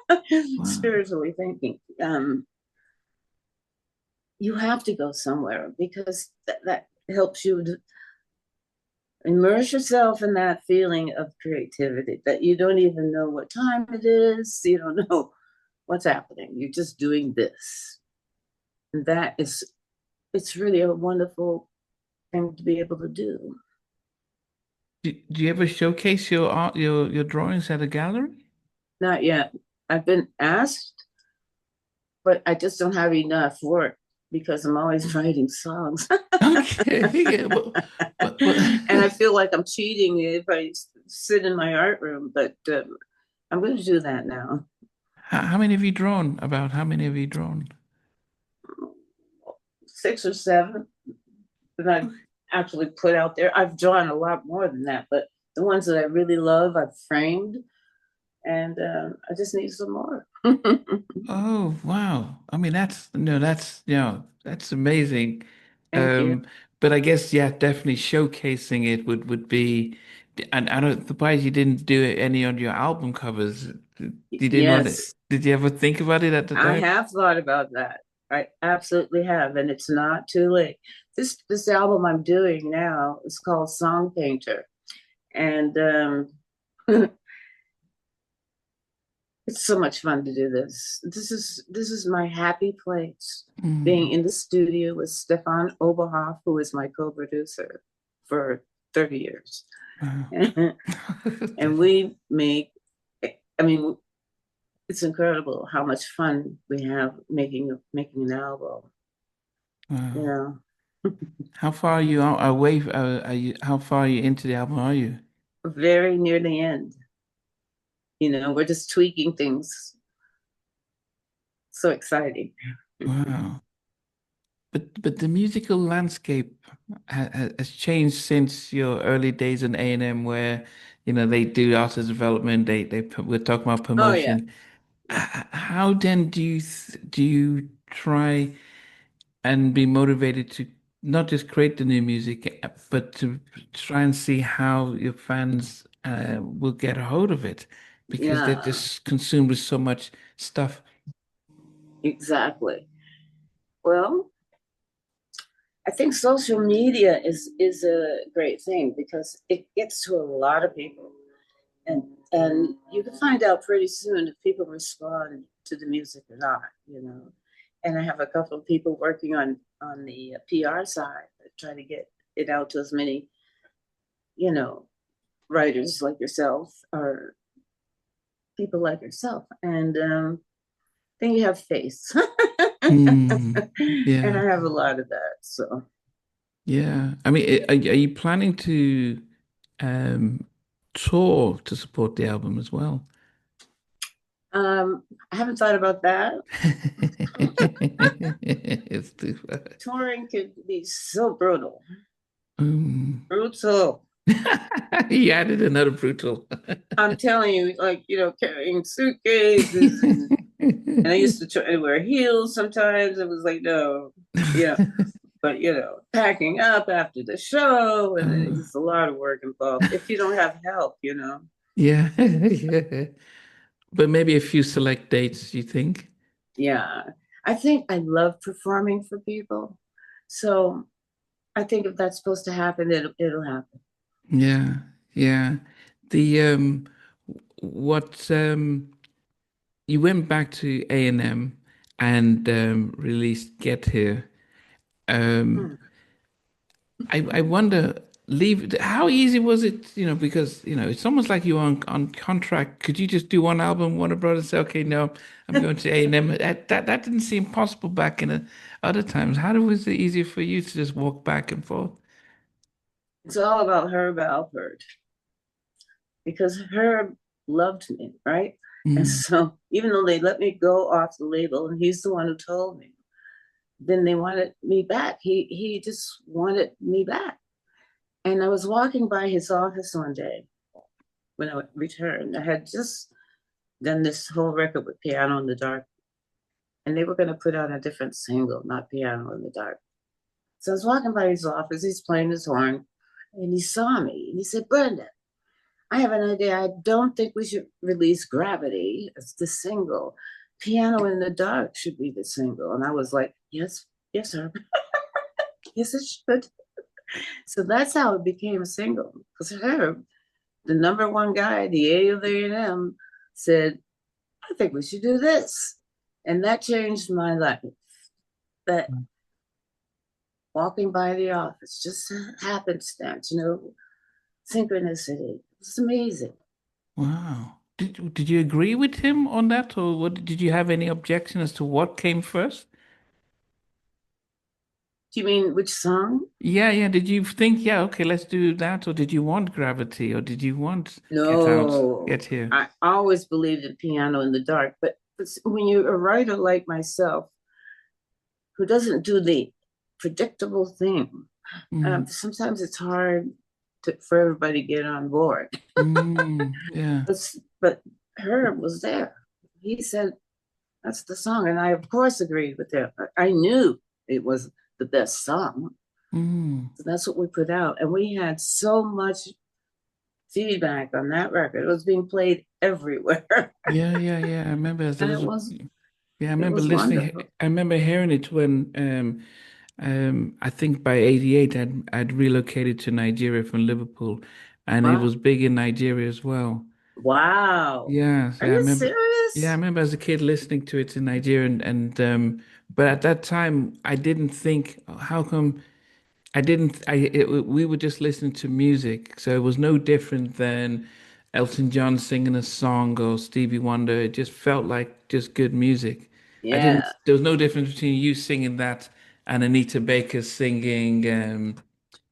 Wow. spiritually thinking. You have to go somewhere because that helps you to immerse yourself in that feeling of creativity that you don't even know what time it is. You don't know what's happening. You're just doing this. And it's really a wonderful thing to be able to do. Do you ever showcase your art, your drawings at a gallery? Not yet. I've been asked, but I just don't have enough work because I'm always writing songs. Okay, yeah, but And I feel like I'm cheating if I sit in my art room, but I'm going to do that now. how many have you drawn? About how many have you drawn? 6 or 7 that I've actually put out there. I've drawn a lot more than that, but the ones that I really love, I've framed, and I just need some more. Oh, wow. I mean, that's no, that's that's amazing. Thank you. Um, but I guess yeah, definitely showcasing it would be, and I don't surprised you didn't do any on your album covers. You didn't want it. Yes, Did you ever think about it at the I time? have thought about that. I absolutely have, and it's not too late. This album I'm doing now is called Song Painter, and it's It's so much fun to do this. This is my happy place, being Mm. in the studio with Stefan Oberhoff, who is my co-producer for 30 years. Wow. And we make, I mean, it's incredible how much fun we have making an album, you Wow. know, How far are you away? Are you, how far are you into the album are you? very near the end. We're just tweaking things. So exciting. Wow. But the musical landscape has changed since your early days in A&M, where they do artist development. We're talking about Oh yeah, promotion. yeah, How then do you try and be motivated to not just create the new music, but to try and see how your fans will get a hold of it, because they're yeah, just consumed with so much stuff. exactly. Well, I think social media is a great thing because it gets to a lot of people, and you can find out pretty soon if people respond to the music or not. And I have a couple of people working on the PR side that try to get it out to as many you know writers like yourself or people like yourself, and then you have faith, Mm, and yeah. I have a lot of that. So Yeah. I mean, are you planning to um tour to support the album as well? I haven't thought about that. It's too bad. Touring could be so brutal. Mm. Brutal. He added another brutal. I'm telling you, like, carrying suitcases, and I used to try to wear heels sometimes. It was like, no, yeah. But, packing up after the show, and it's Uh, just a lot of work involved if you don't have help. yeah, yeah. But maybe a few select dates, you think? Yeah. I think I love performing for people. So I think if that's supposed to happen, it'll happen. Yeah, yeah. The what you went back to A&M and released Get Here. Um, Hmm. I wonder, leave. How easy was it? Because it's almost like you were on contract. Could you just do one album, Warner Brothers, say, okay, no, I'm going to A&M. That didn't seem possible back in other times. How was it easier for you to just walk back and forth? It's all about Herb Alpert because Herb loved me, right? And Mm, so even though they let me go off the label, and he's the one who told me, then they wanted me back. He just wanted me back. And I was walking by his office one day when I returned. I had just done this whole record with Piano in the Dark, and they were going to put out a different single, not Piano in the Dark. So I was walking by his office. He's playing his horn, and he saw me, and he said, "Brenda, I have an idea. I don't think we should release Gravity as the single. Piano in the Dark should be the single." And I was like, "Yes, yes, sir. Yes, it should." So that's how it became a single. Because Herb, the number one guy, the A of A&M, said, "I think we should do this." And that changed my life. That walking by the office, just happenstance, synchronicity. It's amazing. wow. Did you agree with him on that, or did you have any objection as to what came first? Do you mean which song? Yeah, yeah. Did you think, yeah, okay, let's do that, or did you want Gravity, or did you want Get Out, No, Get Here? I always believed in Piano in the Dark. But when you're a writer like myself, who doesn't do the predictable thing, Mm, sometimes it's hard for everybody to get on board. yeah. But Herb was there. He said, "That's the song." And I, of course, agreed with him. I knew it was the best song. Mm, So that's what we put out. And we had so much feedback on that record. It was being played everywhere. yeah, yeah, yeah. I remember there And was, yeah, I it remember was listening. wonderful. I remember hearing it when, I think by '88, I'd relocated to Nigeria from Liverpool, and it Wow. was big in Nigeria as well. Wow. Yeah, Are so I you remember. Yeah, I serious? remember as a kid listening to it in Nigeria, and but at that time I didn't think, "Oh, how come I didn't? We were just listening to music, so it was no different than Elton John singing a song or Stevie Wonder. It just felt like just good music. I didn't. Yeah, There was no difference between you singing that and Anita Baker singing,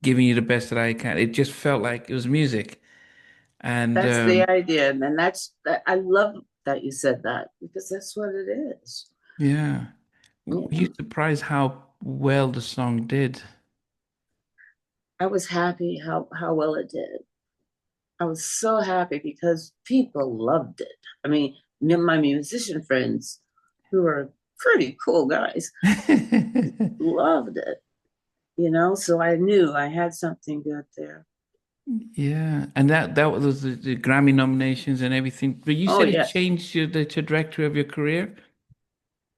"Giving You the Best That I Can." It just felt like it was music, and that's the idea. And I love that you said that because that's what it is. yeah. Were you Yeah. surprised how well the song did? I was happy how well it did. I was so happy because people loved it. I mean, my musician friends, who are pretty cool guys, loved it, so I knew I had something good there. Yeah, and that was the Grammy nominations and everything. But you Oh, said it yeah. changed the trajectory of your career?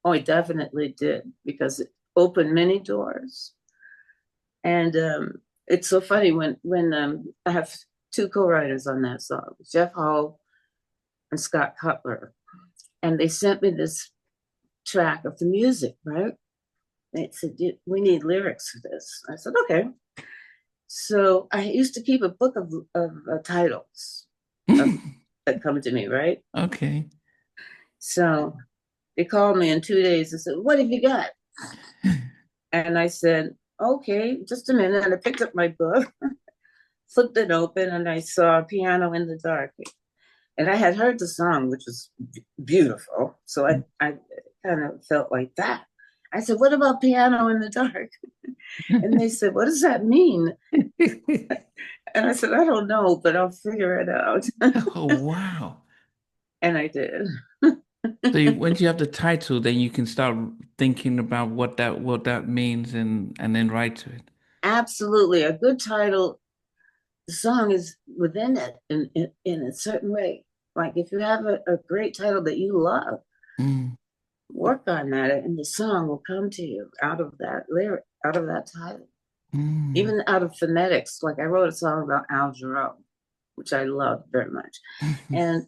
Oh, it definitely did because it opened many doors. And it's so funny when I have two co-writers on that song, Jeff Hall and Scott Cutler, and they sent me this track of the music, right? They said, "We need lyrics for this." I said, "Okay." So I used to keep a book of titles of, that come to me, right? Okay. So they called me in 2 days and said, "What have you got?" And I said, "Okay, just a minute." And I picked up my book, flipped it open, and I saw Piano in the Dark. And I had heard the song, which was beautiful. So I kind of felt like that. I said, "What about Piano in the Dark?" And they said, "What does that mean?" And I said, "I don't know, but I'll figure it out." Oh, wow. And I did. So once you have the title, then you can start thinking about what that means and then write to it. Absolutely. A good title, the song is within it in a certain way. Like if you have a great title that you love, Mm, work on that and the song will come to you out of that lyric, out of that title. mm, Even out of phonetics. Like I wrote a song about Al Jarreau, which I love very much. And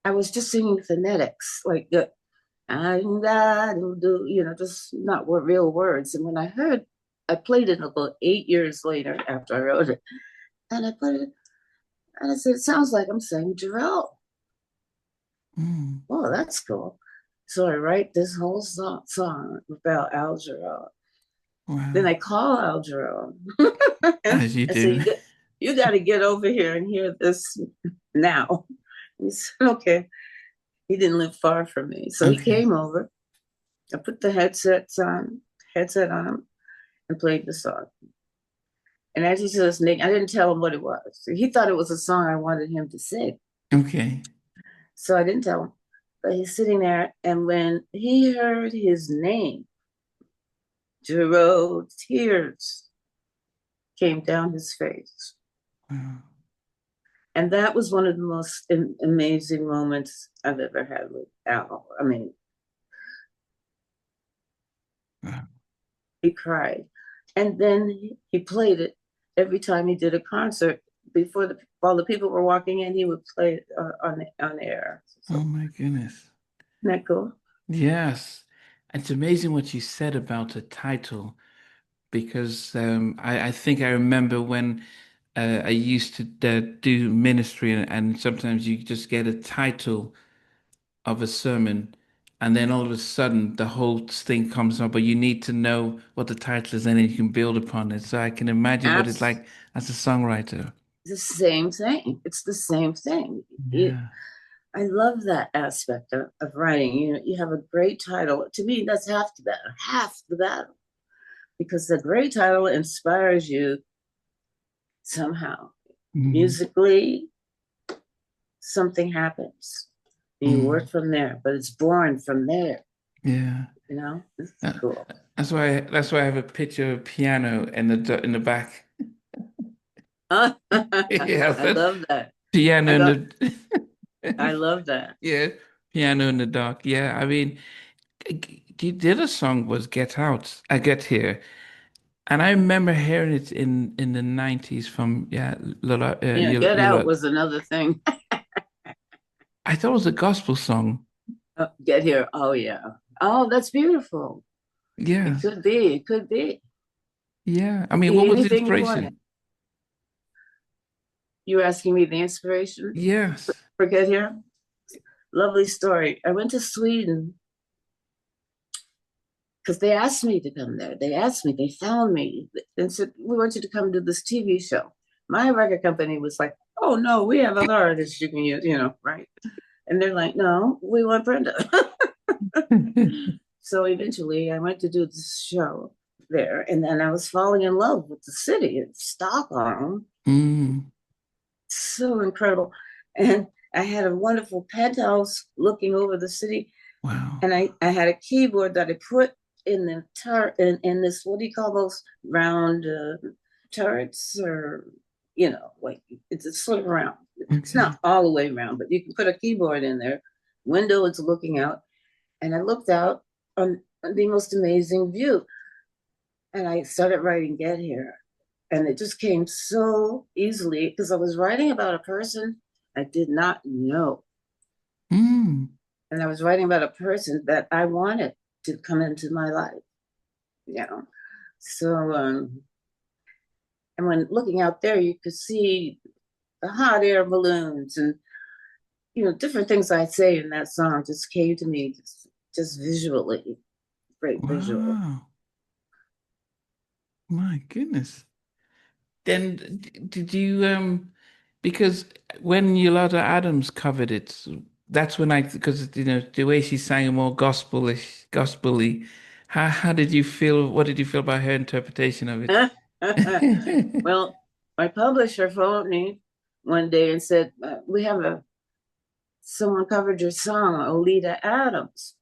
I was just singing phonetics, like the just not real words. And when I played it about 8 years later after I wrote it, and I put it, and I said, "It sounds like I'm saying Jarreau." mm. Oh, that's cool. So I write this whole song about Al Jarreau. Then Wow. I call Al Jarreau and As you I say, do. you got to get over here and hear this now." He said, "Okay." He didn't live far from me. So he Okay. came over. I put the headset on him and played the song. And as he was listening, I didn't tell him what it was. He thought it was a song I wanted him to sing. Okay. So I didn't tell him. But he's sitting there, and when he heard his name, Jerome, tears came down his face. Wow. And that was one of the most amazing moments I've ever had with Al. I mean, Wow. he cried. And then he played it every time he did a concert. While the people were walking in, he would play it on air. Oh So my goodness. isn't that cool? Yes. It's amazing what you said about the title because I think I remember when I used to do ministry and sometimes you just get a title of a sermon and then all of a sudden the whole thing comes up, but you need to know what the title is and then you can build upon it. So I can imagine what it's Abs- like as a songwriter. the same thing. It's the same thing. Yeah. I love that aspect of writing. You have a great title. To me, that's half the battle, because the great title inspires you somehow. Mm, Musically, something happens. You work mm, from there, but it's born from there. yeah. This is Uh, cool. that's why I have a picture of a piano in the back. I Yeah, that love that. piano I in got. the I love that. yeah, piano in the dark. Yeah, I mean, the other song was Get Out. I Get Here. And I remember hearing it in the 90s from yeah, Lola, Yeah, Get Out Yola. was another thing. I thought it was a gospel song. Get Here. Oh yeah. Oh, that's beautiful. Yeah. It could be. It could be. Yeah. I Could mean, be what was the anything you want it. inspiration? You were asking me the inspiration Yes. for Get Here? Lovely story. I went to Sweden because they asked me to come there. They asked me, they found me and said, we want you to come to this TV show. My record company was like, oh no, we have other artists you can use, right? And they're like, no, we want Brenda. So eventually I went to do this show there. And then I was falling in love with the city of Stockholm. Mm, So incredible. And I had a wonderful penthouse looking over the city. wow. And I had a keyboard that I put in the in this, what do you call those round turrets, or like it's sort of round. It's Okay. not all the way round, but you can put a keyboard in there. Window is looking out, and I looked out on the most amazing view, and I started writing Get Here, and it just came so easily because I was writing about a person I did not know, Mm, and I was writing about a person that I wanted to come into my life, you know. So, and when looking out there, you could see the hot air balloons and different things I say in that song just came to me just visually, great visual. wow. My goodness. Then did you because when Yolanda Adams covered it, that's when I because the way she sang it more gospelish, gospely. How did you feel? What did you feel about her interpretation of it? Well, my publisher phoned me one day and said, "We have a someone covered your song, Olita Adams,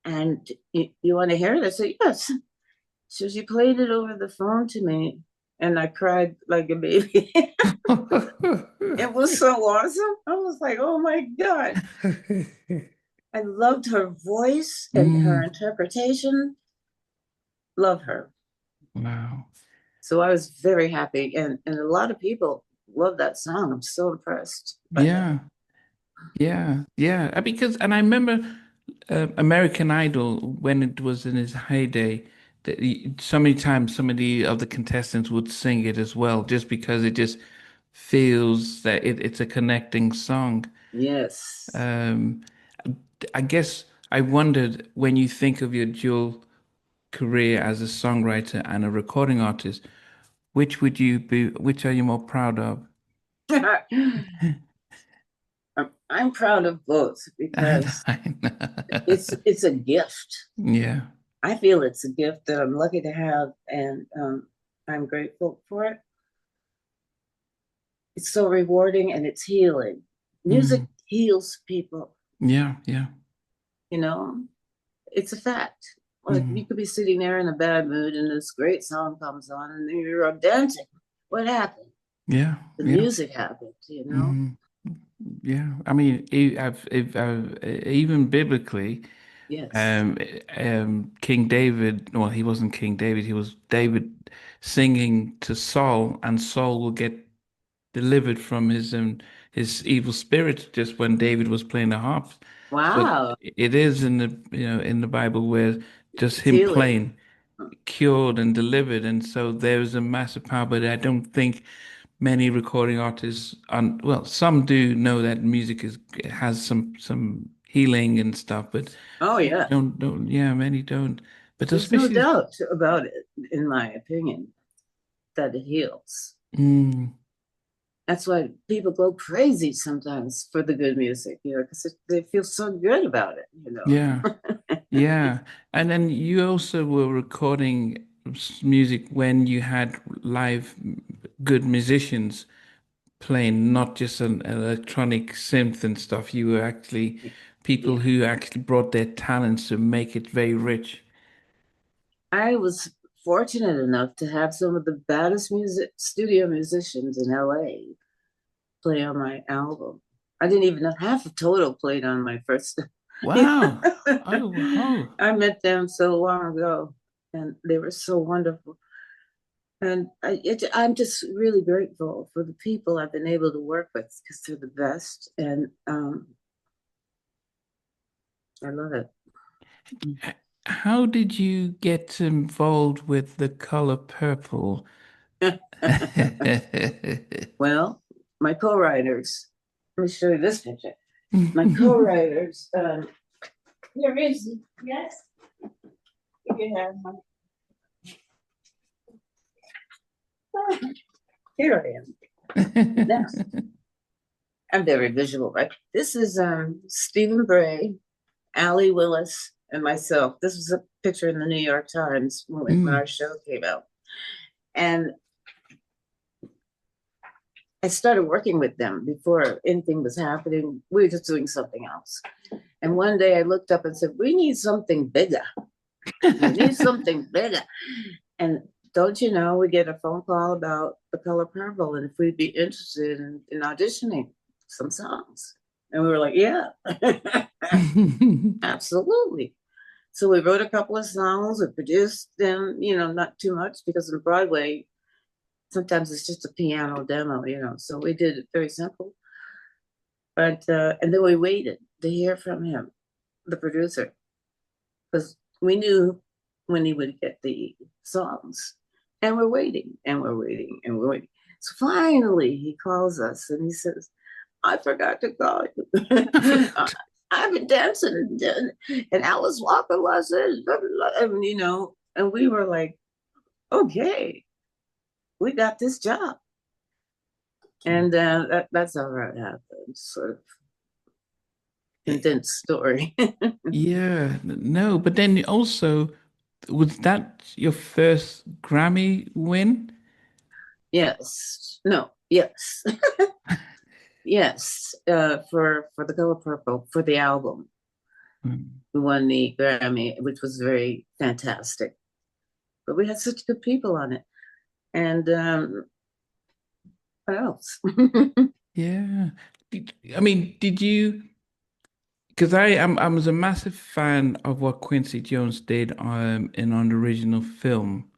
and you want to hear it?" I said, "Yes." So she played it over the phone to me, and I cried like a baby. It was so awesome. I was like, "Oh my God." I loved her voice and her Mm, interpretation. Love her. wow. So I was very happy. And a lot of people love that song. I'm so impressed by that. Yeah. Yeah, yeah. Because, and I remember American Idol when it was in its heyday. That so many times, some of the contestants would sing it as well, just because it just feels that it's a connecting song. Yes. Um, I guess I wondered when you think of your dual career as a songwriter and a recording artist, which are you more proud of? I'm proud of both I know, because I know. it's a gift. Yeah. I feel it's a gift that I'm lucky to have, and I'm grateful for it. It's so rewarding and it's healing. Music Mm. heals people, Yeah, yeah. you know. It's a fact. Like you Mm. could be sitting there in a bad mood and this great song comes on and you're up dancing. What happened? Yeah, The yeah. music happened. Mm. Yeah. I mean, even biblically, Yes. um, King David, well, he wasn't King David, he was David singing to Saul, and Saul will get delivered from his evil spirit just when David was playing the harp. So Wow. it is in the in the Bible where just It's him healing. playing cured and delivered, and so there's a massive power. But I don't think many recording artists, well, some do know that music has some healing and stuff, but Oh many yeah. don't. Yeah, many don't. But There's no especially, doubt about it, in my opinion, that it heals. mm, That's why people go crazy sometimes for the good music, because they feel so good about it. yeah. Yeah, and then you also were recording music when you had live good musicians playing, not just an electronic synth and stuff. You were actually people Yeah. who actually brought their talents to make it very rich. I was fortunate enough to have some of the baddest music studio musicians in LA play on my album. I didn't even know half of Total played on my first. Wow. Oh, wow. I met them so long ago. and they were so wonderful. And I'm just really grateful for the people I've been able to work with because they're the best, and I love it. How did you get involved with the color purple? Well, my co-writers. Let me show you this picture. My co-writers. Here is yes. You can have my. Here I am. Now, I'm very visual, right? This is Stephen Bray, Allie Willis, and myself. This was a picture in the New York Times when our show came out. And I started working with them before anything was happening. We were just doing something else. And one day I looked up and said, we need something bigger. We need something bigger. And don't you know, we get a phone call about The Color Purple and if we'd be interested in auditioning some songs. And we were like, yeah, absolutely. So we wrote a couple of songs, we produced them, not too much because in Broadway, sometimes it's just a piano demo, so we did it very simple. But, and then we waited to hear from him, the producer, because we knew when he would get the songs. And we're waiting, and we're waiting, and we're waiting. So finally, he calls us and he says, I forgot to call you. I've been dancing and Alice Walker was it, and we were like, okay, we got this job. And that's how that happened, sort of condensed story. Yeah, no, but then also, was that your first Grammy win? Yes, no, yes, yes. For the Color Purple for the album, Mm. we won the Grammy, which was very fantastic. But we had such good people on it, and what else? Yeah. I mean, did you? Because I was a massive fan of what Quincy Jones did in on the original film,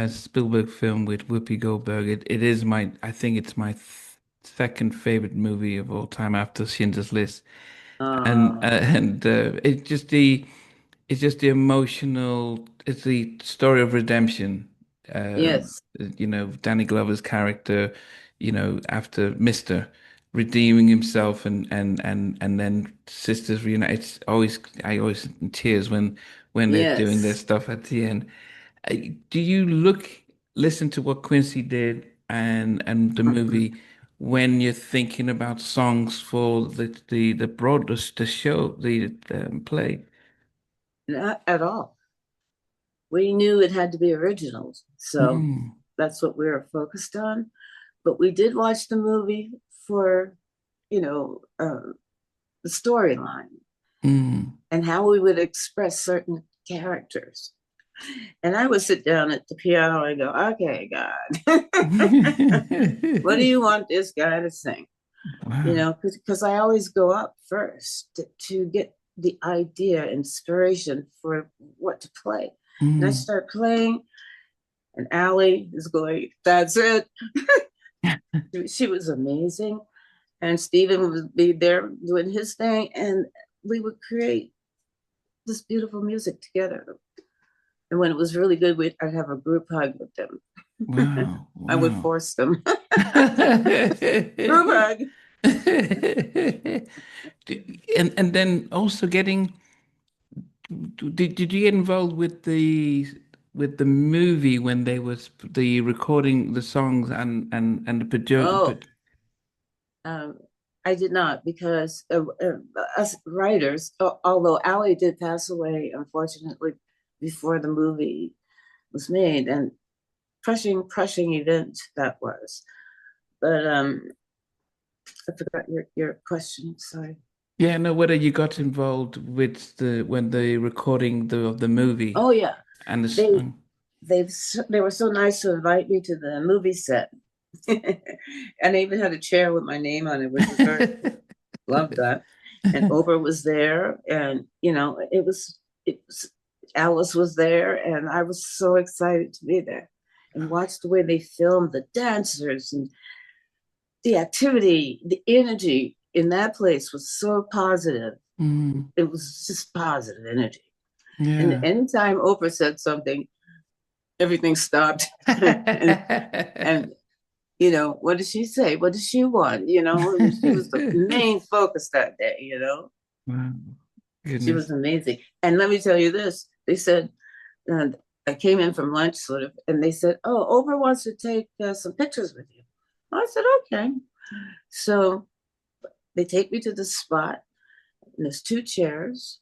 Spielberg film with Whoopi Goldberg. It is my I think it's my th second favorite movie of all time after Schindler's List, and uh, it's just the emotional. It's the story of redemption. yes, Danny Glover's character, after Mister redeeming himself and then sisters reunite. It's always I always in tears when they're doing their yes. stuff at the end. Do you listen to what Quincy did and the movie when you're thinking about songs for the show, the play? Not at all. We knew it had to be originals, so Mm, that's what we were focused on. But we did watch the movie for, the storyline mm. and how we would express certain characters. And I would sit down at the piano and go, okay, God, what do you want this guy to sing? Wow. Because I always go up first to get the idea, inspiration for what to play. And I Mm. start playing, and Allie is going, that's it. She was amazing. And Stephen would be there doing his thing, and we would create this beautiful music together. And when it was really good, I'd have a group hug with them. Wow. I would Wow. force them. Group hug. And then also did you get involved with the movie when they was the recording the songs and the Oh, um, I did not because us writers, although Allie did pass away, unfortunately, before the movie was made, and crushing event that was. But I forgot your question. Sorry. yeah, no, whether you got involved with the when the recording of the movie Oh yeah, and the they song. they were so nice to invite me to the movie set, and they even had a chair with my name on it, which was very loved that. And Oprah was there, and it was Alice was there, and I was so excited to be there and watch the way they filmed the dancers and the activity, the energy in that place was so positive. Mm, It was just positive energy. And yeah. anytime Oprah said something, everything stopped. and and what did she say? What did she want? She was the main focus that day. Wow. She was Goodness. amazing. And let me tell you this: they said, uh, I came in from lunch, sort of, and they said, "Oh, Oprah wants to take some pictures with you." I said, "Okay." So they take me to the spot, and there's two chairs.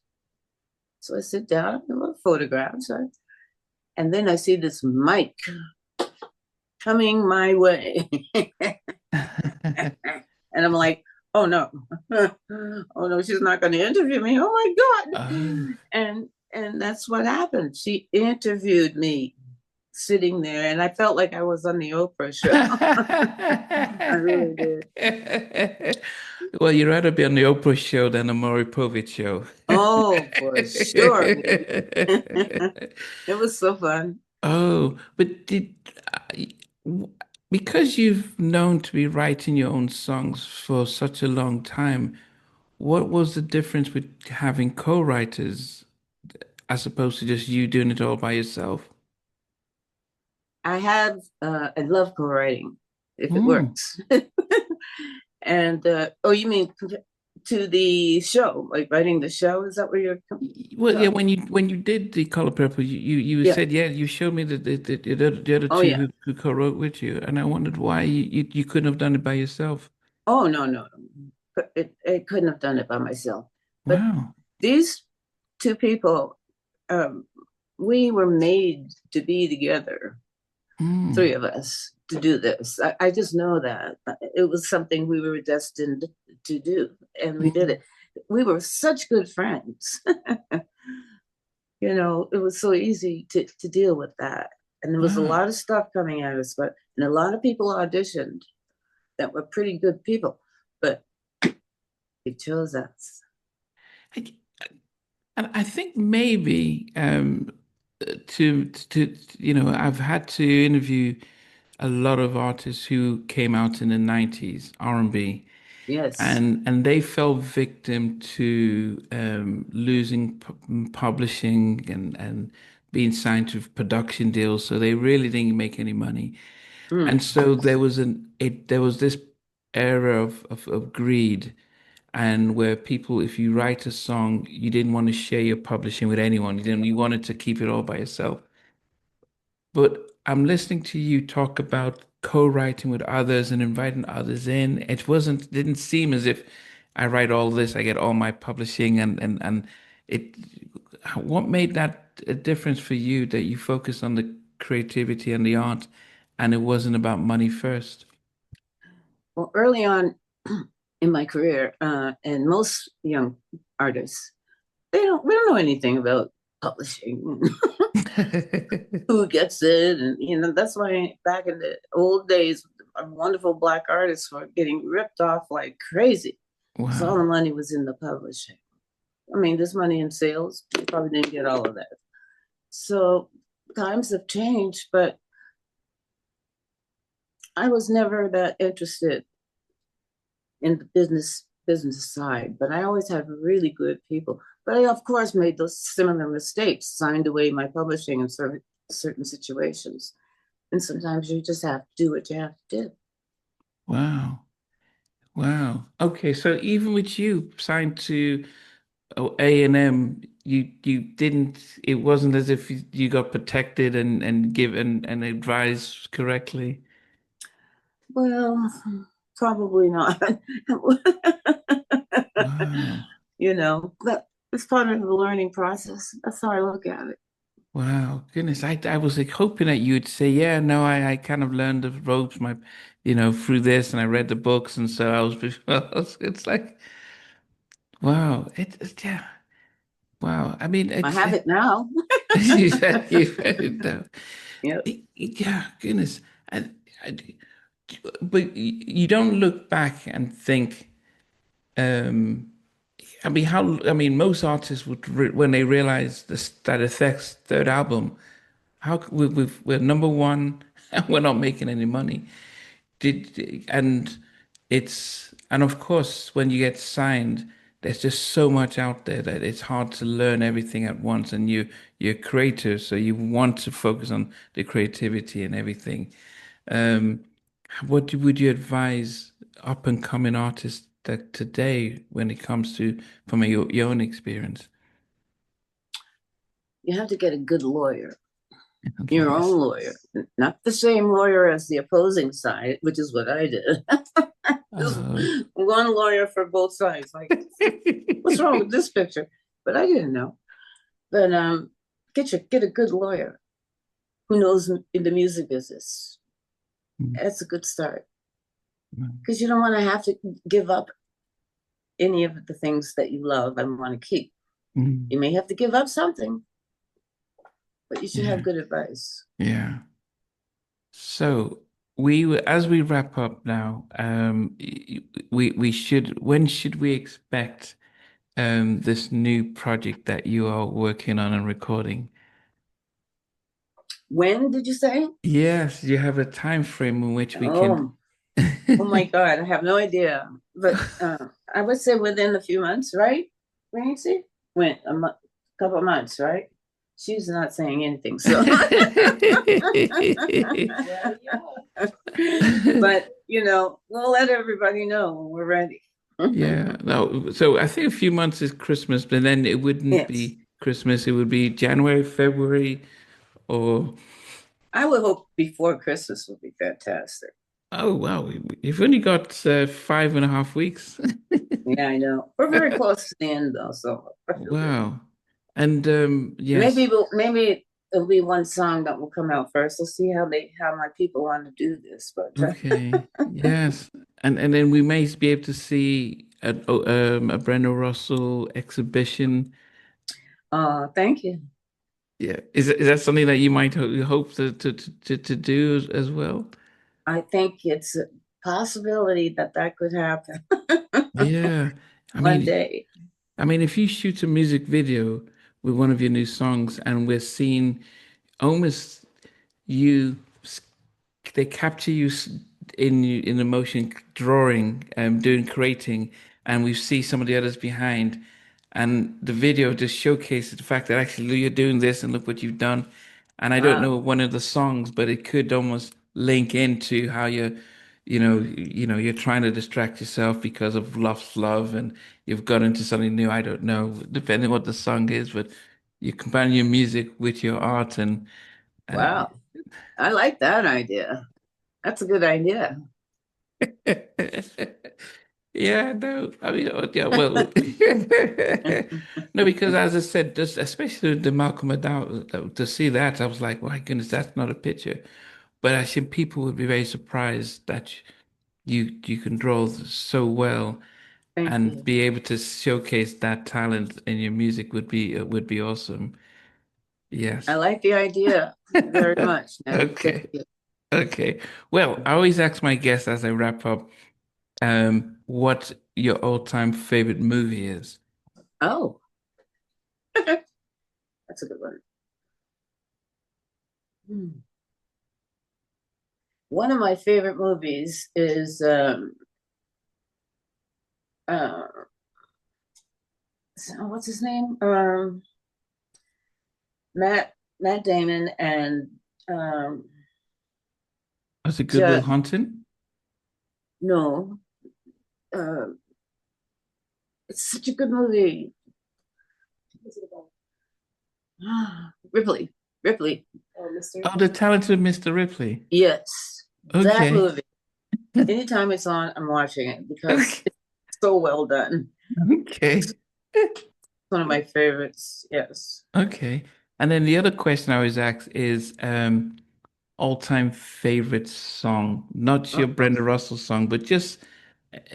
So I sit down and look photographs, right? And then I see this mic coming my way. And I'm like, oh no, oh no, she's not going to interview me. Oh my Oh. God. And that's what happened. She interviewed me sitting there, and I felt like I was on the Oprah show. I really did. Well, you'd rather be on the Oprah show than the Maury Povich show. Oh, for sure, baby. It was so fun. Oh, but w- because you've known to be writing your own songs for such a long time, what was the difference with having co-writers as opposed to just you doing it all by yourself? I love co-writing if it Hmm. works. And oh, you mean to the show, like writing the show? Is that what you're Well, yeah, talking? when you did the Color Purple, you Yeah. said, yeah, you showed me the other Oh, two yeah. who co-wrote with you, and I wondered why you couldn't have done it by yourself. Oh, no, no, no. It couldn't have done it by myself. But Wow. these two people, um, we were made to be together, three Mm. of us, to do this. I just know that it was something we were destined to do, and we did Mm. it. We were such good friends. It was so easy to deal with that. And there was a Wow. lot of stuff coming at us, and a lot of people auditioned that were pretty good people, but they chose us. I, and I think maybe I've had to interview a lot of artists who came out in the 90s, R&B, Yes. and they fell victim to losing publishing and being signed to production deals, so they really didn't make any money. Mm. And so there was this era of greed and where people, if you write a song, you didn't want to share your publishing with anyone. You wanted to keep it all by yourself. But I'm listening to you talk about co-writing with others and inviting others in. Didn't seem as if I write all this, I get all my publishing and it, what made that a difference for you that you focus on the creativity and the art and it wasn't about money first? Well, early on in my career, and most young artists, we don't know anything about publishing, who gets it, and that's why back in the old days, wonderful black artists were getting ripped off like crazy because all the Wow. money was in the publishing. I mean, there's money in sales. You probably didn't get all of that. So times have changed, but I was never that interested in the business side. But I always had really good people. But I, of course, made those similar mistakes, signed away my publishing in certain situations. And sometimes you just have to do what you have to do. Wow. Wow. Okay, so even with you signed to A&M, you didn't, it wasn't as if you got protected and given and advised correctly. Well, probably not. Wow. But it's part of the learning process. That's how I look at it. Wow. Goodness. I was like hoping that you'd say, yeah, no, I kind of learned the ropes through this and I read the books and so I was it's like, wow. Yeah. Wow. I mean, I have it now. you said you read it though. Yep. Yeah, goodness. And I, but you don't look back and think, um, I mean, most artists would when they realize this that affects third album, we're number one and we're not making any money. And and of course when you get signed, there's just so much out there that it's hard to learn everything at once. And you're a creator, so you want to focus on the creativity and everything. Um, would you advise up and coming artists that today when it comes to from your own experience? You have to get a good lawyer, your Yes. own lawyer, not the same lawyer as the opposing side, which is what I did. Just Oh. one lawyer for both sides. Like, what's wrong with this picture? But I didn't know. But get a good lawyer who knows in the music business. That's a good start because you don't want to have to give up any of the things that you love and want to keep. Mm. You may have to give up something, but you should have Yeah. good advice. Yeah. So as we wrap up now, we should when should we expect this new project that you are working on and recording? When did you say? Yes, you have a time frame in which we can. Oh, oh my God, I have no idea. But I would say within a few months, right? Nancy? When couple of months, right? She's not saying anything, so but we'll let everybody know when we're ready. Yeah, no. So I think a few months is Christmas, but then it wouldn't Yes. be Christmas. It would be January, February, or I would hope before Christmas would be fantastic. oh wow, you've only got 5.5 weeks. Yeah, I know. We're very close to the end though, so I feel good. Wow. And Maybe yes, maybe it'll be one song that will come out first. We'll see how my people want to do this. But okay, yes, and then we may be able to see a Brenda Russell exhibition. thank you. Yeah, is that something that you might hope to do as well? I think it's a possibility that that could happen Yeah, I one mean, day. if you shoot a music video with one of your new songs and we're seeing almost you, they capture you in the motion drawing and doing creating, and we see some of the others behind, and the video just showcases the fact that actually you're doing this and look what you've done. And I don't Wow, know one of the songs, but it could almost link into how you're trying to distract yourself because of lost love, and you've got into something new. I don't know, depending what the song is, but you combine your music with your art, and wow. I like that idea. That's a good idea. yeah, no, I mean, yeah, well, no, because as I said, just especially the Malcolm McDowell, to see that, I was like, my goodness, that's not a picture. But I think people would be very surprised that you can draw so well, Thank and you. be able to showcase that talent in your music would be awesome. I Yes. like the idea very much. Now, thank Okay. you. Okay. Well, I always ask my guests as I wrap up, what your all-time favorite movie is. Oh, that's a good one. Hmm. One of my favorite movies is uh, what's his name? Matt Damon and um, Was it Good Will Judd. Hunting? No, uh, it's such a good movie. Ripley, Ripley. Oh, The Talented Mr. Ripley. Yes, that Okay. movie. Anytime it's on, I'm watching it because Okay. it's so well done. Okay. It's one of my favorites. Yes. Okay. And then the other question I always ask is all-time favorite song, not your Uh-oh. Brenda Russell song, but just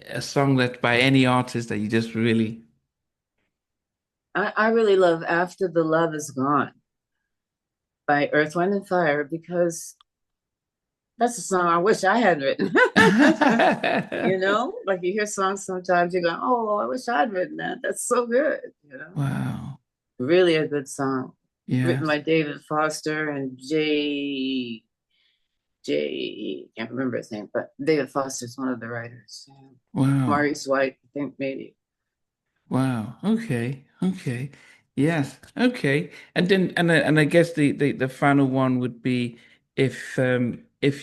a song that by any artist that you just really. I really love After the Love Is Gone by Earth, Wind and Fire because That's a song I wish I had written. You know, like you hear songs sometimes you go, oh, I wish I'd written that. That's so good, you know. Wow. Really a good song. Written Yes. by David Foster and can't remember his name, but David Foster's one of the writers. Yeah. Wow. Maurice White, I think maybe. Wow. Okay. Okay. Yes. Okay. And then and I guess the final one would be if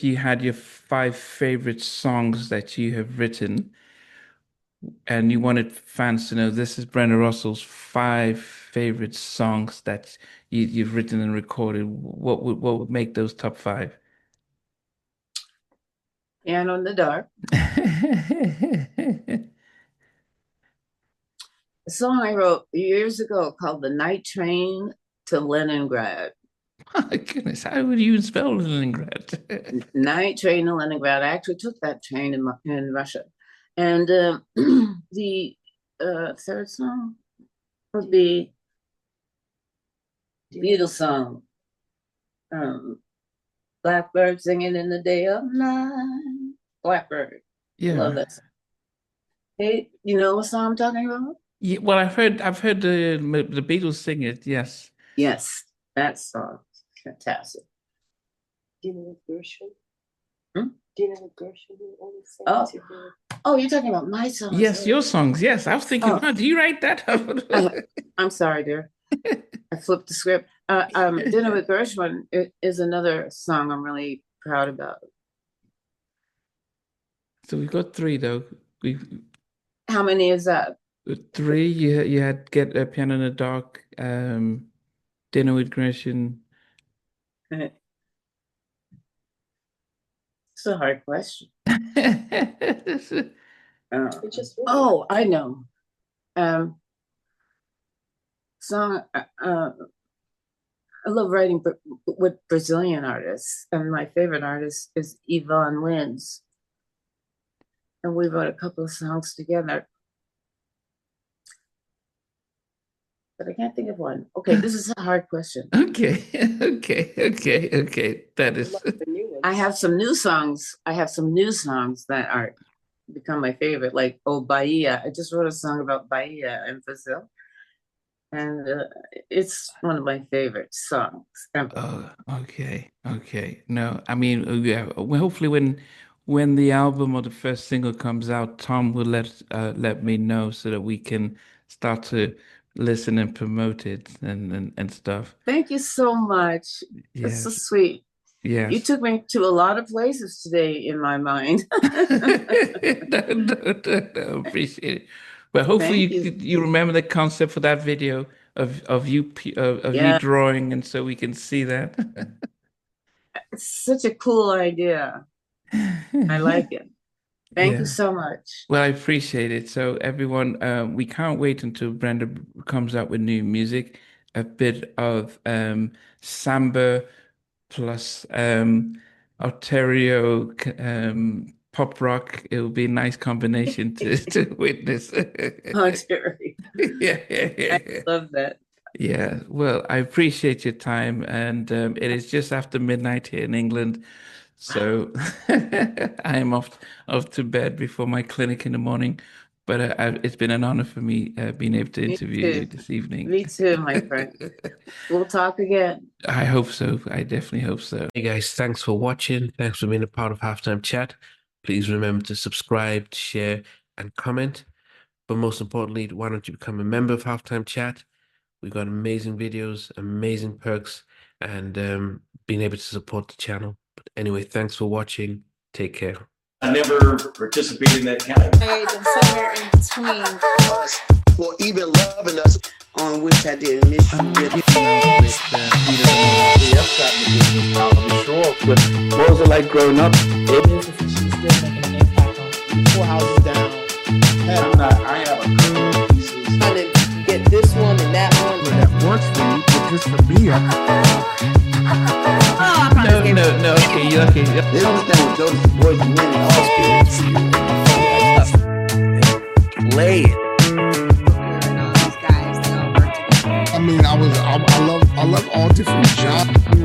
you had your five favorite songs that you have written and you wanted fans to know this is Brenda Russell's five favorite songs that you've written and recorded, what would make those top five? Piano in the Dark. A song I wrote years ago called The Night Train to Leningrad. My goodness, how would you spell Leningrad? Night Train to Leningrad. I actually took that train in Russia. And the third song would be Beatles song. Blackbird singing in the day of night. Blackbird. Love Yeah. that song. Hey, you know what song I'm talking about? Yeah, well, I've heard the Beatles sing it. Yes. Yes, that song. Fantastic. Do you know the Gershwin? Hmm? Do you know the Gershwin who always sang Oh. to the... Oh, you're talking about my songs. Yes, your songs. Yes, I was thinking, Oh. wow, do you write that? I'm sorry, dear. I flipped the script. Dinner with Gershwin is another song I'm really proud about. So we've got three though. We How many is that? three. You had Get a Piano in the Dark, Dinner with Gresham. It's a hard question. It's just really... Oh, I know. Song. I love writing with Brazilian artists, and my favorite artist is Yvonne Lins. And we wrote a couple of songs together. But I can't think of one. Okay, this is a hard question. Okay. That is. the new ones. I have some new songs. I have some new songs that are become my favorite, like Oh Bahia. I just wrote a song about Bahia in Brazil. And it's one of my favorite songs ever. Oh, okay. No, I mean, yeah. Well, hopefully, when the album or the first single comes out, Tom will let me know so that we can start to listen and promote it and stuff. Thank you so much. That's so Yes, sweet. You yes. took me to a lot of places today in my mind. No, appreciate it. But hopefully Thank you. you remember the concept for that video of you Yeah, drawing, and so we can see that. it's such a cool idea. I like it. Thank you Yeah. so much. Well, I appreciate it. So everyone, we can't wait until Brenda comes out with new music. A bit of samba plus Ontario pop rock. It will be a nice combination to witness. Oh, Terry. Yeah, I love that. yeah. Well, I appreciate your time, and it is just after midnight here in England. So I am off to bed before my clinic in the morning. But it's been an honor for me being able to Me interview you too. this evening. Me too, my friend. We'll talk again. I hope so. I definitely hope so. Hey guys, thanks for watching. Thanks for being a part of Halftime Chat. Please remember to subscribe, share, and comment. But most importantly, why don't you become a member of Halftime Chat? We've got amazing videos, amazing perks, and being able to support the channel. But anyway, thanks for watching. Take care. I never participated in that category. And somewhere in between. Us for even loving us, on which I did miss you with. What was it like growing up? She's still making an impact on 4 houses down. I have a couple of pieces. Trying to get this one and that one. That works for you, but just for me, No. Okay, you're okay. They don't understand what Jonas Boys and men and all spirits. Play it. I mean, I love all different genres.